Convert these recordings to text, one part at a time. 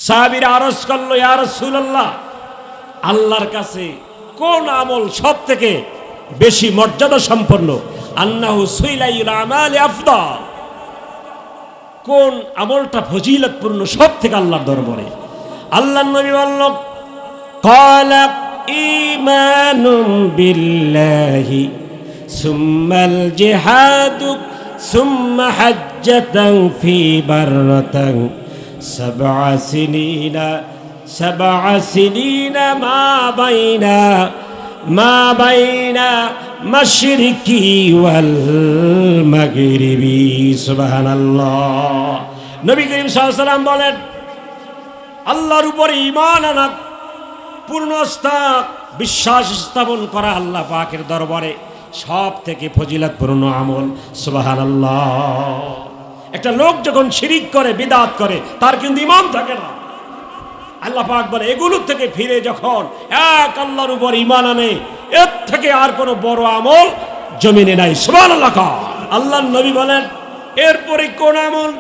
সাহাবীরা আরজ করলো, ইয়া রাসূলুল্লাহ, আল্লাহর কাছে কোন আমল সব থেকে বেশি মর্যাদা সম্পন্ন? আন্নাহু সুইলাইল আমালি আফদাল, কোন আমলটা ফজিলতপূর্ণ সব থেকে আল্লাহর দরবারে? আল্লাহর নবী বলল, ক্বালা ঈমানুম বিল্লাহি সুম্মাল জিহাদু সুম্মা হাজ্জাতান ফি বাররাতান সাবআ সিনিনা মা বাইনা মাশরিকি ওয়াল মাগরিবি। সুবহানাল্লাহ। নবী করিম সাল্লাল্লাহু আলাইহি ওয়াসাল্লাম বলেন, আল্লাহর উপরে ঈমান আনা, পূর্ণ আস্থা বিশ্বাস স্থাপন করা আল্লাহ পাকের দরবারে সব থেকে ফজিলতপূর্ণ আমল। সুবহানাল্লাহ। একটা লোক যখন শিরিক করে, বিদআত করে, তার কিন্তু ঈমান থাকে না। আল্লাহ পাক বলে, এগুলোর থেকে ফিরে যখন এক আল্লাহর উপর ঈমান আনে, এর থেকে আর কোনো বড় আমল জমিনে নাই। সুবহানাল্লাহ। আল্লাহর নবী বলেন, এরপরে কোন আমল?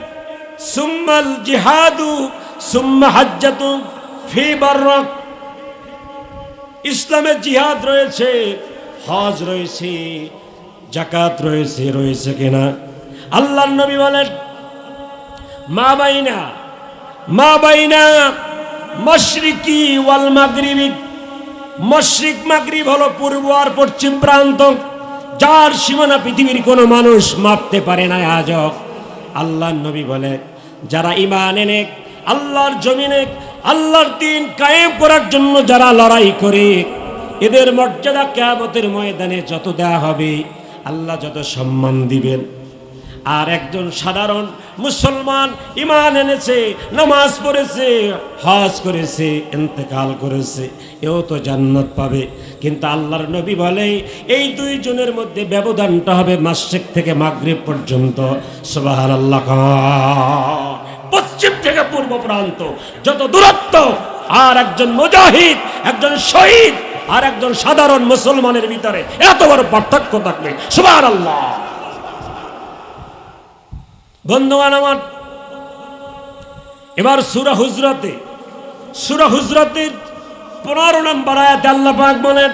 সুম্মাল জিহাদু সুম্মা হাজ্জাতু ফি বাররাত। ইসলামে জিহাদ রয়েছে, হজ রয়েছে, যাকাত রয়েছে, রয়েছে কিনা? আল্লাহর নবী বলেন, মা বাইনা মাশরিকি ওয়াল মাগরিবি। মশরিক মাগরিব হলো পূর্ব আর পশ্চিম প্রান্ত, যার সীমানা পৃথিবীর কোনো মানুষ মাপতে পারে না আজও। আল্লাহর নবী বলে, যারা ঈমান এনে আল্লাহর জমিনে আল্লাহর দ্বীন কায়েম করার জন্য যারা লড়াই করে, এদের মর্যাদা কিয়ামতের ময়দানে যত দেয়া হবে, আল্লাহ যত সম্মান দিবেন। আর একজন সাধারণ মুসলমান ঈমান এনেছে, নামাজ পড়েছে, হজ করেছে, ইন্তেকাল করেছে, এও তো জান্নাত পাবে। কিন্তু আল্লাহর নবী বলে, এই দুইজনের মধ্যে ব্যবধানটা হবে মাশরিক থেকে মাগরিব পর্যন্ত। সুবহানাল্লাহ। পশ্চিম থেকে পূর্ব প্রান্ত যত দূরত্ব, আর একজন মুজাহিদ, একজন শহীদ আর একজন সাধারণ মুসলমানের ভিতরে এত বড় পার্থক্য থাকবে। সুবহানাল্লাহ। বন্ধুগণ আমার, এবার সূরা হুজরাতের 15 নম্বর আয়াতে আল্লাহ পাক বলেন,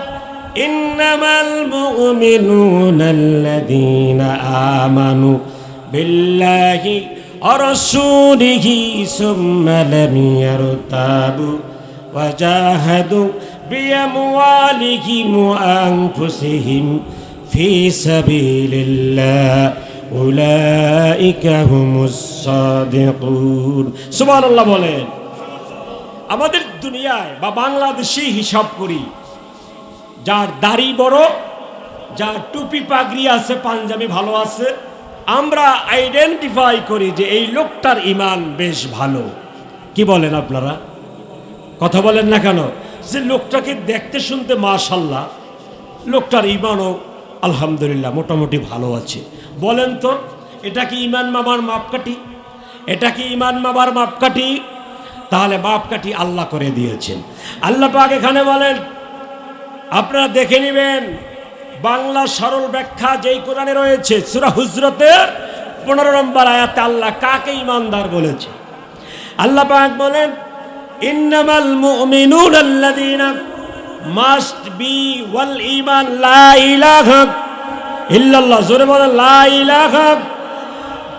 ইন্নামাল মুমিনুনাল্লাযীনা আমানু বিল্লাহি ওয়া রাসূলিহি সুম্মা লাম ইয়ারতাবু ওয়া জাহাদু বিআমওয়ালিহিম ওয়া আনফুসিহিম ফি সাবিলিল্লাহ উলাইকা হুমুস সাদিকুন। সুবহানাল্লাহ বলেন। আমাদের দুনিয়ায় বা বাংলাদেশে হিসাব করি, যার দাড়ি বড়, যার টুপি পাগড়ি আছে, পাঞ্জাবি ভালো আছে, আমরা আইডেন্টিফাই করি যে এই লোকটার ঈমান বেশ ভালো। কি বলেন আপনারা? কথা বলেন না কেন? যে লোকটাকে দেখতে শুনতে মাশাআল্লাহ, লোকটার ঈমানও আলহামদুলিল্লাহ মোটামুটি ভালো আছে। বলেন তো, এটা কি ঈমান মাপার মাপকাঠি? এটা কি ঈমান মাপার মাপকাঠি? তাহলে মাপকাঠি আল্লাহ করে দিয়েছেন। আল্লাহ পাক এখানে বলেন, আপনারা দেখে নেবেন বাংলা সরল ব্যাখ্যা যেই কোরআনে রয়েছে, সূরা হুজরাতের 15 নম্বর আয়াতে আল্লাহ কাকে ঈমানদার বলেছে। আল্লাহ পাক বলেন, ইন্নামাল মুমিনুনাল্লাযীনা মাস্ট বি ওয়াল ঈমান লা ইলাহা ইল্লাল্লাহ। জোরে বলেন, লা ইলাহা।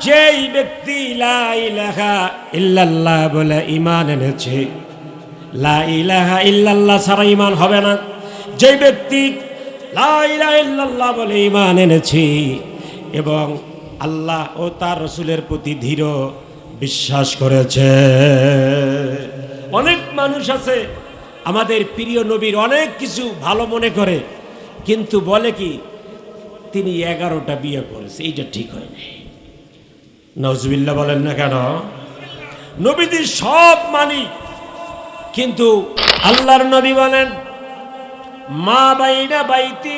যেই ব্যক্তি লা ইলাহা ইল্লাল্লাহ বলে ঈমান এনেছে, লা ইলাহা ইল্লাল্লাহ ছাড়া ঈমান হবে না। যেই ব্যক্তি লা ইলাহা ইল্লাল্লাহ বলে ঈমান এনেছে এবং আল্লাহ ও তার রাসূলের প্রতি দৃঢ় বিশ্বাস করেছে। অনেক মানুষ আছে আমাদের প্রিয় নবীর অনেক কিছু ভালো মনে করে, কিন্তু বলে কি তিনি 11টা বিয়ে করেছে, এইটা ঠিক হয়নি। নাউজুবিল্লাহ বলেন না কেন? নবীদের সব মানি, কিন্তু আল্লাহর নবী বলেন, মা বাইনা বাইতি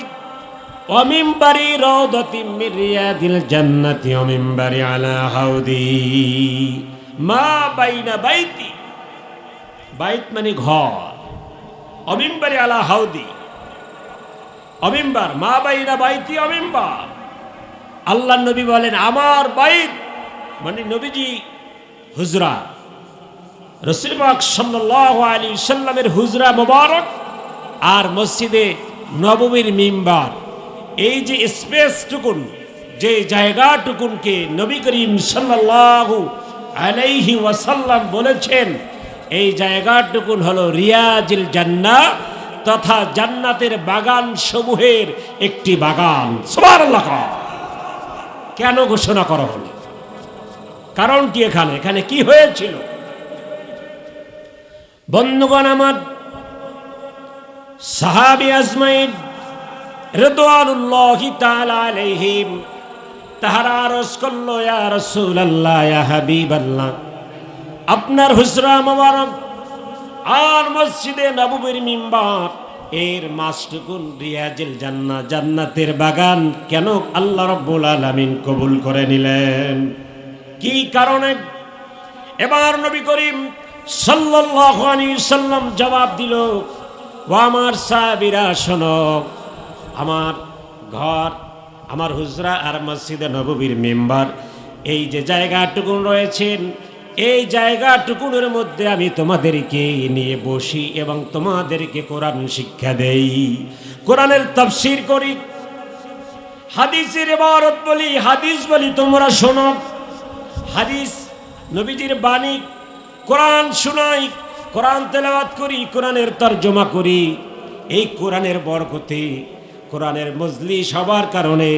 ওয়া মিম্বারি রাউদাতিম মির রিয়াদিল জান্নাতি ওয়া মিম্বারি আলা হাউদি। মা বাইনা বাইতি, বাইত মানে ঘর, ওয়া মিম্বারি আলা হাউদি, অমিম্বার, মা বাইনা বাইতি অমিম্বার। আল্লাহর নবী বলেন, আমার বাইত মানে নবীজি হুজরা, রাসূল পাক সাল্লাল্লাহু আলাইহি সাল্লামের হুজরা মোবারক আর মসজিদে নববীর মিম্বার, এই যে স্পেসটুকুন, যে জায়গাটুকুনকে নবী করিম সাল্লাল্লাহু আলাইহি ওয়াসাল্লাম বলেছেন এই জায়গাটুকুন হলো রিয়াজুল জান্নাহ, তথা জান্নাতের বাগান সমূহের একটি বাগান। সুবহানাল্লাহ। কেন ঘোষণা করা হলো? কারণ কি? এখানে কি হয়েছিল? বন্ধুগণ আমার, সাহাবী আজমাইন রিদওয়ানুল্লাহি তাআলা আলাইহিম তাহারা আরজ করল, ইয়া রাসূলুল্লাহ, ইয়া হাবিবাল্লাহ, আপনার হুজরা মোবারক আর মসজিদে নববীর মিম্বার এর মাসটুকুন রিয়াজুল জান্নাহ, জান্নাতের বাগান, কেন আল্লাহ রাব্বুল আলামিন কবুল করে নিলেন? কি কারণে? এবার নবী করিম সাল্লাল্লাহু আলাইহি সাল্লাম জবাব দিল, ও আমার সাহাবীরা শোনো, আমার ঘর, আমার হুজরা আর মসজিদে নববীর মিম্বার, এই যে জায়গাটুকুন রয়েছেন, এই জায়গাটুকুনের মধ্যে আমি তোমাদেরকে নিয়ে বসি এবং তোমাদেরকে কোরআন শিক্ষা দেই, কোরআনের তাফসীর করি, হাদিসের ইবারত বলি, হাদিস বলি, তোমরা শোনো। হাদিস নবীজির বাণী, কোরআন শোনাই, কোরআন তেলাওয়াত করি, কোরআনের তরজমা করি। এই কোরআনের বরকতে, কোরআনের মজলিস হবার কারণে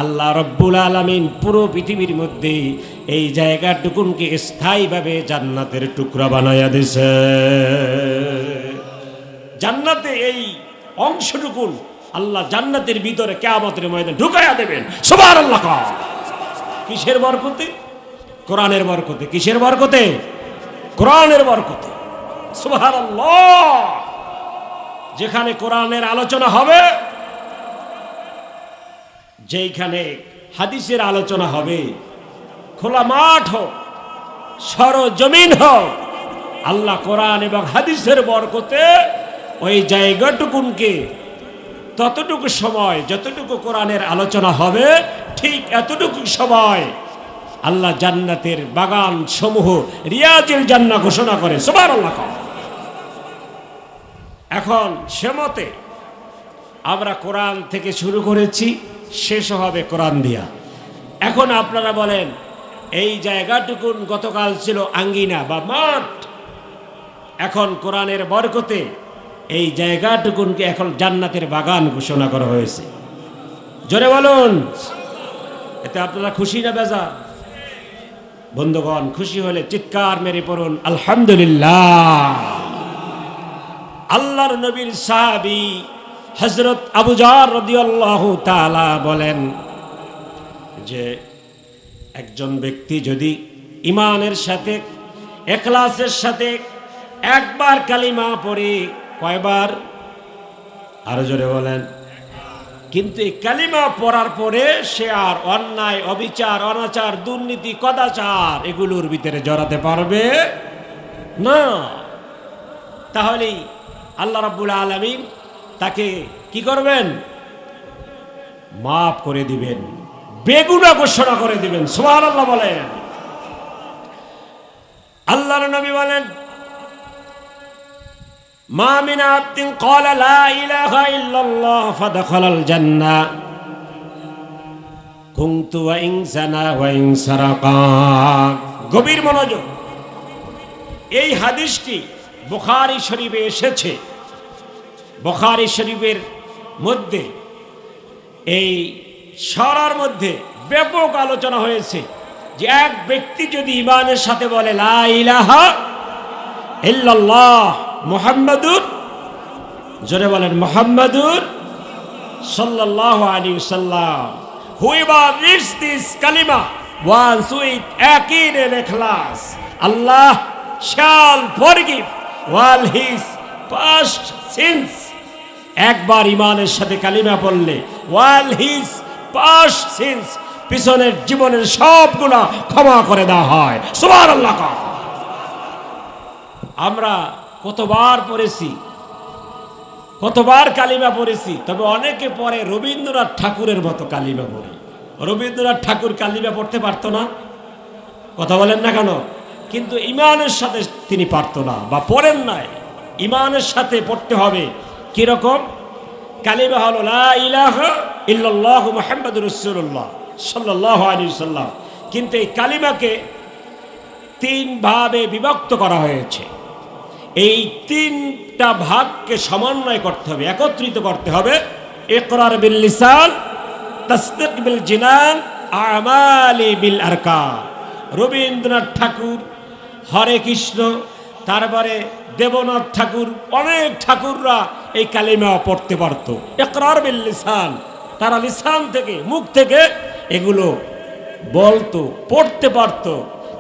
আল্লাহ রব্বুল আলামিন পুরো পৃথিবীর মধ্যে এই জায়গাটুকুনকে স্থায়ীভাবে জান্নাতের টুকরা বানায়া দিয়েছে। জান্নাতে এই অংশটুকুন আল্লাহ জান্নাতের ভিতরে কিয়ামতের ময়দানে ঢুকায়া দেবেন। সুবহানাল্লাহ। কিসের বরকতে? কোরআনের বরকতে। কিসের বরকতে? কোরআনের বরকতে। সুবহানাল্লাহ। যেখানে কোরআনের আলোচনা হবে, যেখানে হাদিসের আলোচনা হবে, খোলা মাঠ হোক, সরজমিন হোক, আল্লাহ কোরআন এবং হাদিসের বরকতে ওই জায়গাটুকুনকে ততটুকু সময়, যতটুকু কোরআনের আলোচনা হবে, ঠিক এতটুকু সময় আল্লাহ জান্নাতের বাগান সমূহ রিয়াজুল জান্নাহ ঘোষণা করে। সুবহানাল্লাহ। এখন সেমতে আমরা কোরআন থেকে শুরু করেছি, শেষ হবে কোরআন দিয়া। এখন আপনারা বলেন, এই জায়গাটুকুন গতকাল ছিল আঙ্গিনা বা মাঠ, এখন কোরআনের বরকতে এই জায়গাটুকুনকে এখন জান্নাতের বাগান ঘোষণা করা হয়েছে। জোরে বলুন, এতে আপনারা খুশি না বেজার? বন্ধুগণ, খুশি হলে চিৎকার মেরে পড়ুন আলহামদুলিল্লাহ। আল্লাহর নবীর সাহাবী হযরত আবু যর রাদিয়াল্লাহু তাআলা বলেন যে একজন ব্যক্তি যদি ঈমানের সাথে, ইখলাসের সাথে একবার কালিমা পড়ে, কয়বার? আরো জোরে বলেন। কিন্তু এই কালিমা পড়ার পরে সে আর অন্যায়, অবিচার, অনাচার, দুর্নীতি, কদাচার এগুলোর ভিতরে জড়াতে পারবে না। তাহলেই আল্লাহ রাব্বুল আলামিন তাকে কি করবেন? মাফ করে দিবেন, বেগুনাহ ঘোষণা করে দিবেন। সুবহানাল্লাহ বলেন। আল্লাহর নবী বলেন, মা মিন আবদিন ক্বালা লা ইলাহা ইল্লাল্লাহ ফাদখালাল জান্নাহ কুনতু ওয়া ইন জানা ওয়া ইন সারাকা। গভীর মনোযোগ। এই হাদিসটি বুখারী শরীফে এসেছে। বুখারী শরীফের মধ্যে এই সরার মধ্যে ব্যাপক আলোচনা হয়েছে যে এক ব্যক্তি যদি ঈমানের সাথে বলে লা ইলাহা ইল্লাল্লাহ মুহাম্মাদুর, জোরে বলেন মুহাম্মাদুর সাল্লাল্লাহু আলাইহি ওয়াসাল্লাম, whoever reads this kalima once with yaqeen and ikhlas, Allah shall forgive all his past sins. একবার ঈমানের সাথে কালিমা পড়লে all his past sins, পিছনের জীবনের সব গুনাহ ক্ষমা করে দেওয়া হয়। সুবহানাল্লাহ। আমরা কতবার পড়েছি, কতবার কালিমা পড়েছি, তবে অনেকে পরে রবীন্দ্রনাথ ঠাকুরের মতো কালিমা পড়ে। রবীন্দ্রনাথ ঠাকুর কালিমা পড়তে পারতো না? কথা বলেন না কেন? কিন্তু ইমানের সাথে তিনি পারত না বা পড়েন নাই। ইমানের সাথে পড়তে হবে। কিরকম? কালিমা হলো লা ইলাহা ইল্লাল্লাহু মুহাম্মাদুর রাসূলুল্লাহ সাল্লাল্লাহু আলাইহি ওয়াসাল্লাম। কিন্তু এই কালিমাকে তিন ভাবে বিভক্ত করা হয়েছে। এই তিনটা ভাগকে সমন্বয় করতে হবে, একত্রিত করতে হবে। ইকরার বিল লিসান, তাসদীক বিল জিনান, আমালি বিল আরকান। রবীন্দ্রনাথ ঠাকুর, হরে কৃষ্ণ, তারপরে দেবনাথ ঠাকুর, অনেক ঠাকুররা এই কালিমা পড়তে পারত। ইকরার বিল লিসান, তারা লিসান থেকে, মুখ থেকে এগুলো বলতো, পড়তে পারত।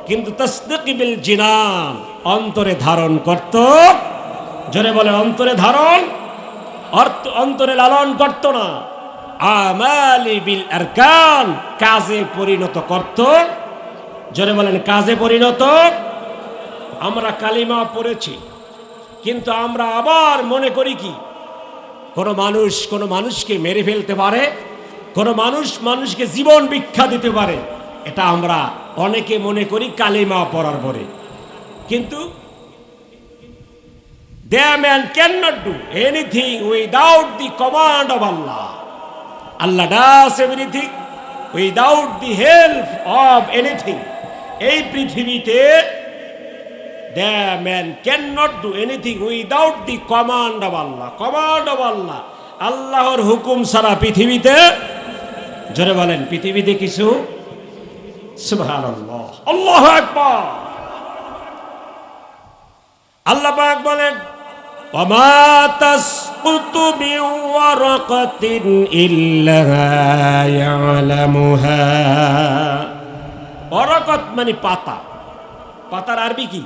কিন্তু তাসদীক বিল জিনান, অন্তরে ধারণ করত। জোরে বলে অন্তরে ধারণ, অন্তরে লালন করত না। আমালি বিল আরকান, কাজে পরিণত করত। জোরে বলেন কাজে পরিণত। আমরা কালিমা পড়েছি, কিন্তু আমরা আবার মনে করি কি কোনো মানুষকে মেরে ফেলতে পারে, কোনো মানুষকে জীবন ভিক্ষা দিতে পারে। এটা আমরা অনেকে মনে করি কালিমা পড়ার পরে। কিন্তু that man cannot do anything without the command of Allah. Allah does everything without the help of anything. এই পৃথিবীতে that man cannot do anything without the command of Allah. Command of Allah, আল্লাহর হুকুম ছাড়া পৃথিবীতে, জোরে বলেন পৃথিবীতে কিছু, সুবহানাল্লাহ, আল্লাহু আকবার। আল্লাহ পাক বলেন ওয়ামা তাসকুতু মিন ওয়ারাকাতিন ইল্লা ইয়ালামুহা। ওয়ারাকাত মানে পাতা। পাতার আরবি কি?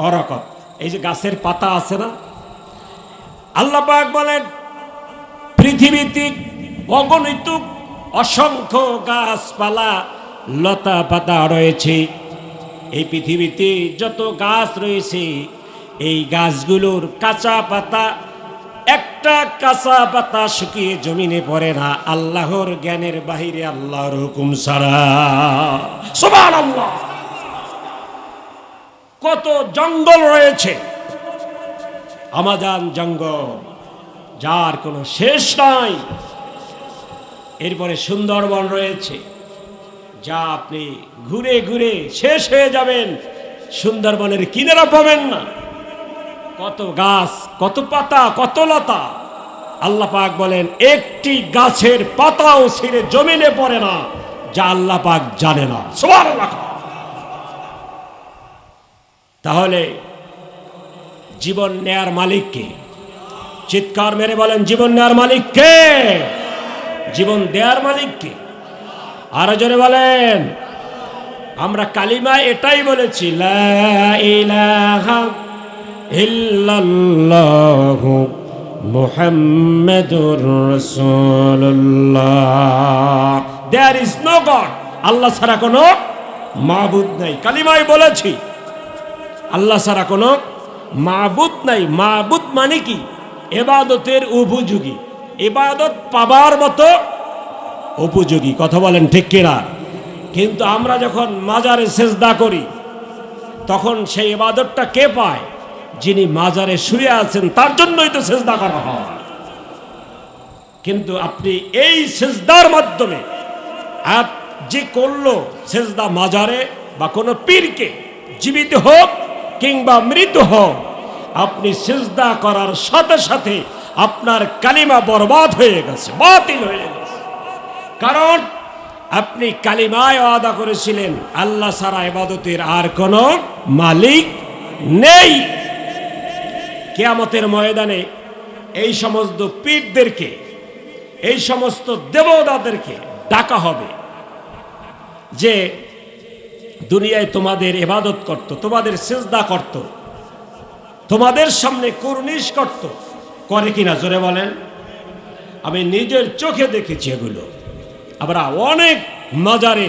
ওয়ারাকাত। এই যে গাছের পাতা আছে না, আল্লাহ পাক বলেন পৃথিবীতে অগণিত অসংখ্য গাছপালা লতা পাতা রয়েছে। এই পৃথিবীতে যত গাছ রয়েছে, এই গাছগুলোর কাঁচা পাতা, একটা কাঁচা পাতা শুকিয়ে জমিনে পড়ে না আল্লাহর জ্ঞানের বাহিরে, আল্লাহর হুকুম ছাড়া। সুবহানাল্লাহ। কত জঙ্গল রয়েছে, আমাজন জঙ্গল, যার কোনো শেষ নাই। এরপরে সুন্দরবন রয়েছে, যা আপনি ঘুরে ঘুরে শেষ হয়ে যাবেন, সুন্দরবনের কিনারা পাবেন না। কত গাছ, কত পাতা, কত লতা। আল্লাহ পাক বলেন একটি গাছের পাতাও ছিঁড়ে জমিনে পড়ে না যা আল্লাহ পাক জানে না। সুবহানাল্লাহ। তাহলে জীবন নেয়ার মালিক কে? চিৎকার মেরে বলেন জীবন নেয়ার মালিক কে? জীবন দেয়ার মালিক কে? আরো জোরে বলেন। আমরা কালিমায় এটাই বলেছি, লা ইলাহা ইল্লাল্লাহু মুহাম্মাদুর রাসূলুল্লাহ। দেয়ার ইজ নো গড, আল্লাহ ছাড়া কোনো মাবুদ নাই। কালিমায় বলেছি আল্লাহ ছাড়া কোনো মাবুদ নাই। মাবুদ মানে কি? ইবাদতের উপযোগী, ইবাদত পাবার মতো উপযোগী। কথা বলেন ঠিক কিনা? কিন্তু আমরা যখন মাজারে সেজদা করি, তখন সেই ইবাদতটা কে পায়? যিনি মাজারে শুয়ে আছেন, তার জন্যই তো সেজদা করা হয়। কিন্তু আপনি এই সেজদার মাধ্যমে যে করলো সেজদা মাজারে বা কোনো পীরকে, জীবিত হোক কিংবা মৃত হোক, আপনি সেজদা করার সাথে সাথে আপনার কালিমা বরবাদ হয়ে গেছে, বাতিল হয়ে গেছে। কারণ আপনি কালিমায় ওয়াদা করেছিলেন আল্লাহ ছাড়া ইবাদতের আর কোনো মালিক নেই। কিয়ামতের ময়দানে এই সমস্ত পীরদেরকে, এই সমস্ত দেবতাদেরকে ডাকা হবে যে দুনিয়ায় তোমাদের ইবাদত করত, তোমাদের সিজদা করত, তোমাদের সামনে কুরনিশ করত। করে কিনা জোরে বলেন? আমি নিজের চোখে দেখেছি এগুলো। আমরা অনেক মাজারে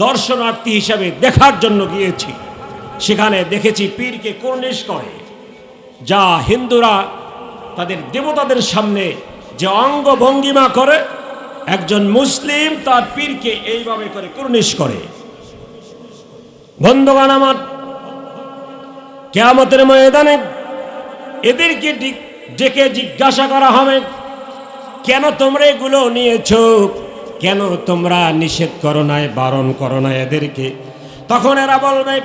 দর্শনার্থী হিসাবে দেখার জন্য গিয়েছি, সেখানে দেখেছি পীরকে কুরনিশ করে। যা হিন্দুরা তাদের দেবতাদের সামনে যে অঙ্গ ভঙ্গিমা করে, একজন মুসলিম তার পীরকে এইভাবে করে কুরনিশ করে। বন্ধুগণ আমার, কিয়ামতের ময়দানে এদেরকে ডেকে জিজ্ঞাসা করা হবে, কেন তোমরা এগুলো নিয়েছো, কেন তোমরা নিষেধ করো নাই, বারণ করো না এদেরকে? তখন এরা বলবে,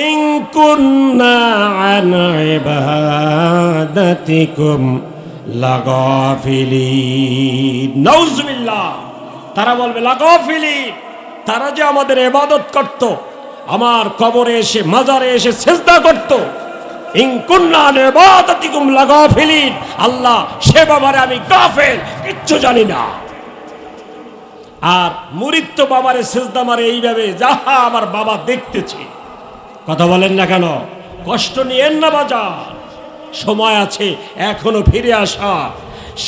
ইন কুন্না আন ইবাদাতিকুম লাগাফিলিন। নাউজুবিল্লাহ। তারা বলবে লাগাফিলিন, তারা যে আমাদের ইবাদত করত, আমার কবরে এসে মাজারে এসে সিজদা করত, ইন কুন্না আন ইবাদাতিকুম লাগাফিলিন, আল্লাহ সে বাবারে আমি গাফেল, কিচ্ছু জানি না। আর মুরিদ তো বাবারে সিজদা মারে এইভাবে, যাহা আমার বাবা দেখতেছে। কথা বলেন না কেন? কষ্ট নিয়েন না বাজার, সময় আছে এখনো ফিরে আসা।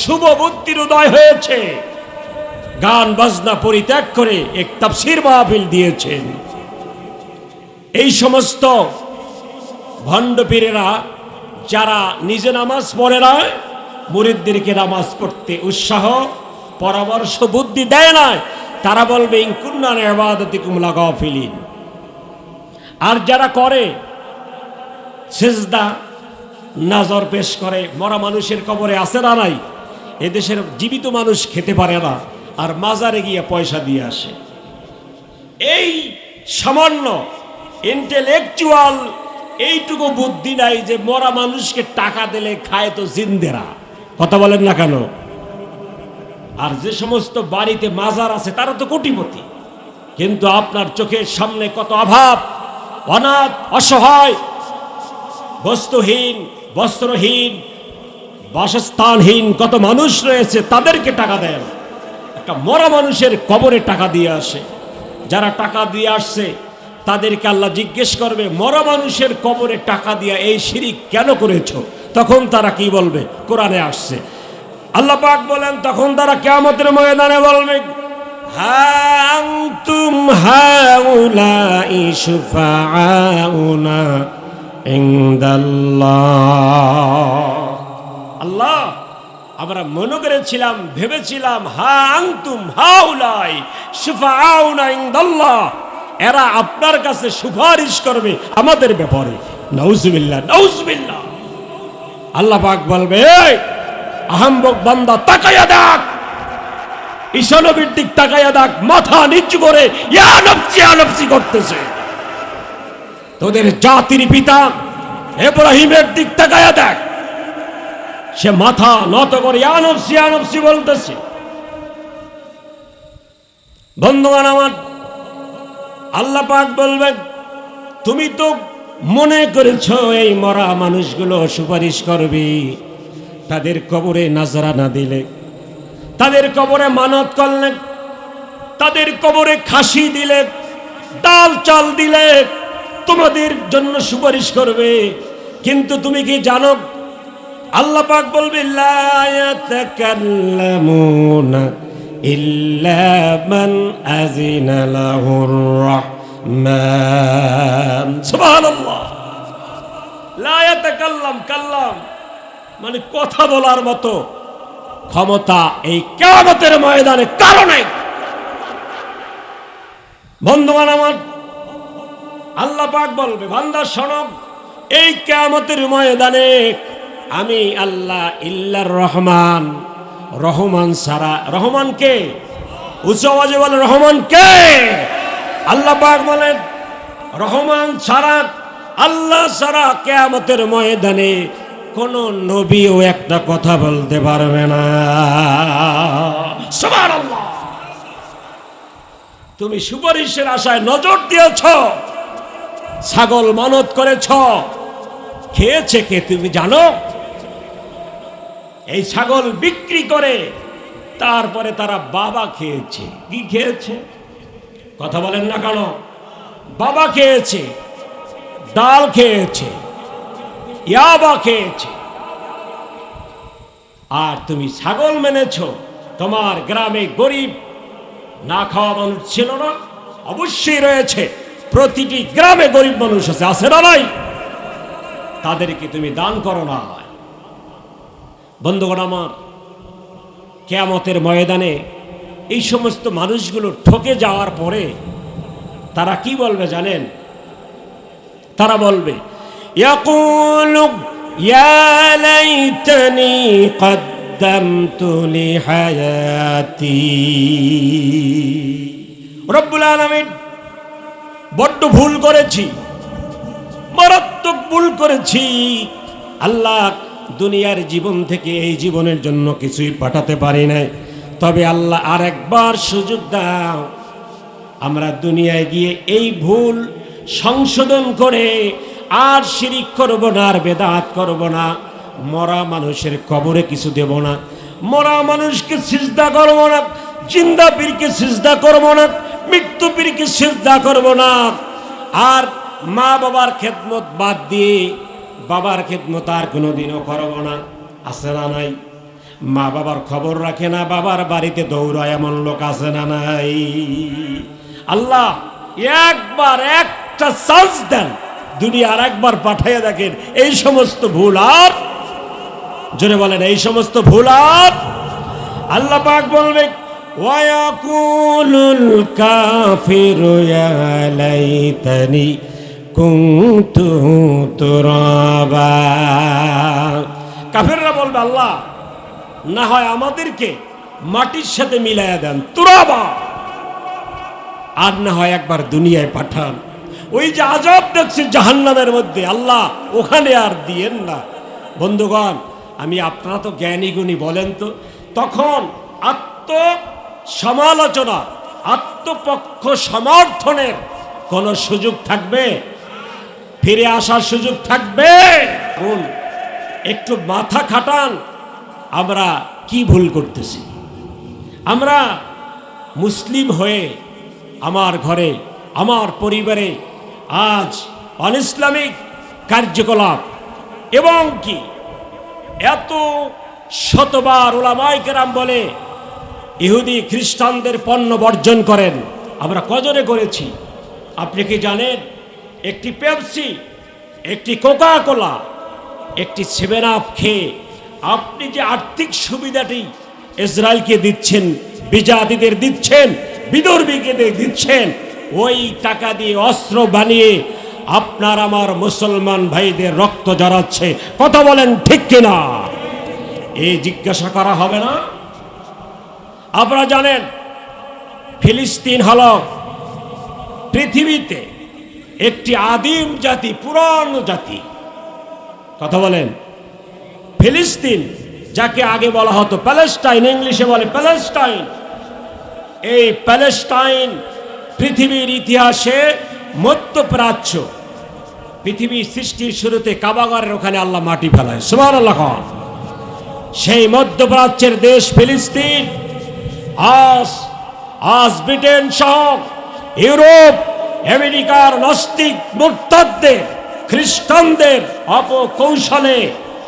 শুভ বুদ্ধির উদয় হয়েছে, গান বাজনা পরিত্যাগ করে এক তাফসীর মাহফিল দিয়েছেন। এই সমস্ত ভণ্ড পীরেরা যারা নিজে নামাজ পড়ে না, মুরিদদেরকে নামাজ পড়তে উৎসাহ পরামর্শ বুদ্ধি দেয় না, তারা বলবে ইন কুন্না আন ইবাদাতিকুম লাগাফিলিন। আর যারা করে সিজদা নজর পেশ করে, মরা মানুষের কবরে আছে না নাই, এদেশের জীবিত মানুষ খেতে পারে না, আর মাজারে গিয়ে পয়সা দিয়ে আসে। এই সামান্য ইন্টেলেকচুয়াল এইটুকু বুদ্ধি নাই যে মরা মানুষকে টাকা দিলে খায় তো জিন্দেরা। কথা বলেন না কেন? আর যে সমস্ত বাড়িতে মাজার আছে তারা তো কোটিপতি, কিন্তু আপনার চোখের সামনে কত অভাব, অনাথ, অসহায়, বস্তুহীন, বস্ত্রহীন, বাসস্থানহীন কত মানুষ রয়েছে, তাদেরকে টাকা দেন। একটা মরা মানুষের কবরে টাকা দিয়ে আসে। যারা টাকা দিয়ে আসছে তাদেরকে আল্লাহ জিজ্ঞেস করবে, মরা মানুষের কবরে টাকা দিয়া এই শিরিক কেন করেছো? তখন তারা কি বলবে? কোরআনে আসছে, আল্লাহ পাক বলেন, তখন তারা কিয়ামতের ময়দানে বলবে, হা আনতুম হাউলাই শুফাআউনা ইনদাল্লাহ। আল্লাহ, আমরা মনে করেছিলাম, ভেবেছিলাম, হা আনতুম হাউলাই শুফাআউনা ইনদাল্লাহ, এরা আপনার কাছে সুপারিশ করবে আমাদের ব্যাপারে। নাউজুবিল্লাহ, নাউজুবিল্লাহ। আল্লাহ পাক বলবে, আহাম্মক বান্দা তাকায়া দেখ, ঈসা নবীর দিক তাকায়া দেখ, মাথা নিচু করে ইয়া নফসি ইয়া নফসি করতেছে। তোদের জাতির পিতা ইব্রাহিমের দিক তাকায়া দেখ, সে মাথা নত করে ইয়া নফসি ইয়া নফসি বলতেছে। বন্ধুগণ আমার, আল্লাহ পাক বলবেন, তুমি তো মনে করেছ এই মরা মানুষগুলো সুপারিশ করবি, তাদের কবরে নাজরানা দিলে, তাদের কবরে মানত করলে, তাদের কবরে খাসি দিলে, ডাল চাল দিলে তোমাদের জন্য সুপারিশ করবে। কিন্তু তুমি কি জানো, আল্লাহ পাক বলবে, লা ইয়াতাকাল্লামুনা ইল্লা মান আযিনা লাহুর রাহমান। সুবহানাল্লাহ। লা ইয়াতাকাল্লাম, কাল্লাম মানে কথা বলার মতো ক্ষমতা এই কিয়ামতের ময়দানে কারণে। বন্ধুগণ আমার, আল্লাহ পাক বলবে, বান্দা শোনো, এই কিয়ামতের ময়দানে আমি আল্লাহ ইল্লার রহমান, রহমান ছাড়া, রহমান কে? উচ্চ আওয়াজে বলে, রহমান কে? আল্লাহ পাক বলেন, রহমান ছাড়া, আল্লাহ ছাড়া কিয়ামতের ময়দানে কোন নবীও একটা কথা বলতে পারবে না। সুবহানাল্লাহ। তুমি সুপারিশের আশায় নজর দিয়েছ, ছাগল মানত করেছ, খেয়েছে কে তুমি জানো? এই ছাগল বিক্রি করে তারপরে তারা বাবা খেয়েছে। কি খেয়েছে? কথা বলেন না কেন? বাবা খেয়েছে, ডাল খেয়েছে, ইয়াবা খেয়েছে। আর তুমি ছাগল মেনেছ। তোমার গ্রামে গরিব না খাওয়া মানুষ ছিল না? অবশ্যই রয়েছে, প্রতিটি গ্রামে গরিব মানুষ আছে, আছে না নাই? তাদেরকে তুমি দান করো না। বন্ধুগণ আমার, কিয়ামতের ময়দানে এই সমস্ত মানুষগুলো ঠকে যাওয়ার পরে তারা কি বলবে জানেন? তারা বলবে ইয়াকুলু ইয়া লাইতানি কদ্দামতু লিহায়াতি। রব্বুল আলামিন, বড্ড ভুল করেছি, মারাত্মক ভুল করেছি। আল্লাহ, দুনিয়ার জীবন থেকে এই জীবনের জন্য কিছুই পাঠাতে পারি নাই, তবে আল্লাহ আরেকবার সুযোগ দাও, আমরা দুনিয়ায় গিয়ে এই ভুল সংশোধন করে আর শিরিক করব না, আর বেদাত করব না, মরা মানুষের কবরে কিছু দেব না, মরা মানুষকে সিজদা করব না, জিন্দা পীরকে সিজদা করব না, মৃত্যু পীরকে সিজদা করব না, আর মা বাবার খেদমত বাদ দিয়ে বাবার খেদমত আর কোনোদিনও করব না। আছে না নাই? মা বাবার খবর রাখে না, বাবার বাড়িতে দৌড়ায় এমন লোক আছে না নাই? আল্লাহ একবার একটা চান্স দেন, দুনিয়া আর একবার পাঠাইয়া দেখেন এই সমস্ত ভুল আর, জোরে বলেন, এই সমস্ত ভুল আর। আল্লাহ পাক বলবে ওয়ায়াকুলুল কাফিরু ইয়া লাইতানি কুনতু তুরাবা। কাফেররা বলবে আল্লাহ, না হয় আমাদেরকে মাটির সাথে মিলাইয়া দেন, তুরাবা, আর না হয় একবার দুনিয়ায় পাঠান। ওই যে আযাব দেখছি জাহান্নামের মধ্যে, আল্লাহ ওখানে আর দিয়েন না। বন্ধুগণ, আমি, আপনারা তো জ্ঞানী গুণী, বলেন তো তখন আত্মসমালোচনা, আত্মপক্ষ সমর্থনের কোন সুযোগ থাকবে? ফিরে আসার সুযোগ থাকবে? একটু মাথা খাটান, আমরা কি ভুল করতেছি? আমরা মুসলিম হয়ে আমার ঘরে, আমার পরিবারে আজ অনইসলামিক কার্যকলাপ, এবং কি এত শতবার উলামায়ে কেরাম বলে ইহুদি খ্রিস্টানদের পণ্য বর্জন করেন, আমরা কজনে করেছি? আপনি কি জানেন? একটি পেপসি, একটি কোকা কোলা, একটি 7 আপ খেয়ে আপনি যে আর্থিক সুবিধাটি ইসরায়েলকে দিচ্ছেন, বিজাতিদের দিচ্ছেন, বিদর্ভীকে দিচ্ছেন, ওই টাকা দিয়ে অস্ত্র বানিয়ে আপনার আমার মুসলমান ভাইদের রক্ত ঝরাচ্ছে। কথা বলেন ঠিক কিনা? এই জিজ্ঞাসা করা হবে না? আপনারা জানেন ফিলিস্তিন হল পৃথিবীতে একটি আদিম জাতি, পুরানো জাতি। কথা বলেন, ফিলিস্তিন, যাকে আগে বলা হতো প্যালেস্টাইন, ইংলিশে বলে প্যালেস্টাইন, এই প্যালেস্টাইন পৃথিবীর ইতিহাসে মধ্যপ্রাচ্য, পৃথিবীর সৃষ্টির শুরুতে কাবাগরের ওখানে আল্লাহ মাটি ফেলায়, সুবহানাল্লাহ। সেই মধ্যপ্রাচ্যের দেশ ফিলিস্তিন আজ ব্রিটেন সহ ইউরোপ, আমেরিকার নাস্তিক মুরতাদদের, খ্রিস্টানদের অপকৌশলে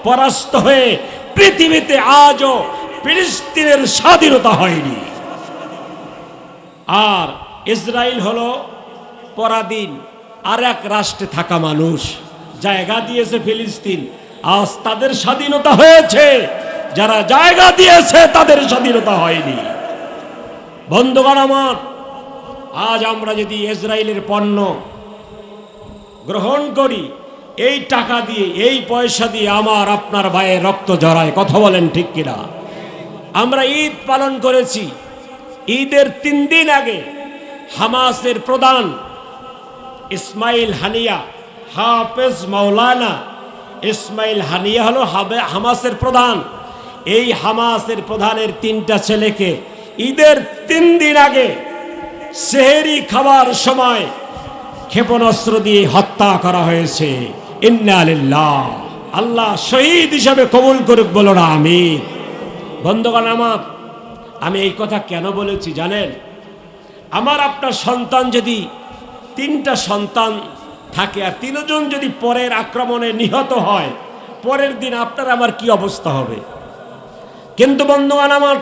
পরাস্ত হয়ে পৃথিবীতে আজও ফিলিস্তিনের স্বাধীনতা হয়নি। আর ইসরায়েল হলো পরাধীন আর এক রাষ্ট্রে থাকা মানুষ, জায়গা দিয়েছে ফিলিস্তিন, আজ তাদের স্বাধীনতা হয়েছে, যারা জায়গা দিয়েছে তাদের স্বাধীনতা হয়নি। বন্ধুগণ আমার, আজ আমরা যদি ইসরায়েলের পণ্য গ্রহণ করি, এই টাকা দিয়ে, এই পয়সা দিয়ে আমার আপনার ভাইয়ের রক্ত ঝরায়। কথা বলেন ঠিক কিনা? আমরা ঈদ পালন করেছি, ঈদের 3 দিন আগে হামাসের প্রধান ইসমাইল হানিয়া, হাফেজ মাওলানা ইসমাইল হানিয়া হলো হামাসের প্রধান। এই হামাসের প্রধানের 3টা ছেলেকে ঈদের 3 দিন আগে সেহরি খাবার সময় ক্ষেপণাস্ত্র দিয়ে হত্যা করা হয়েছে। ইন্না লিল্লাহ, আল্লাহ শহীদ হিসাবে কবুল করুক, বলো না আমিন। বন্ধুগণ আমার, আমি এই কথা কেন বলেছি জানেন? আমার আপনার সন্তান যদি 3টা সন্তান থাকে আর 3 জন যদি পরের আক্রমণে নিহত হয়, পরের দিন আপনার আমার কি অবস্থা হবে? কিন্তু বন্ধুগণ আমার,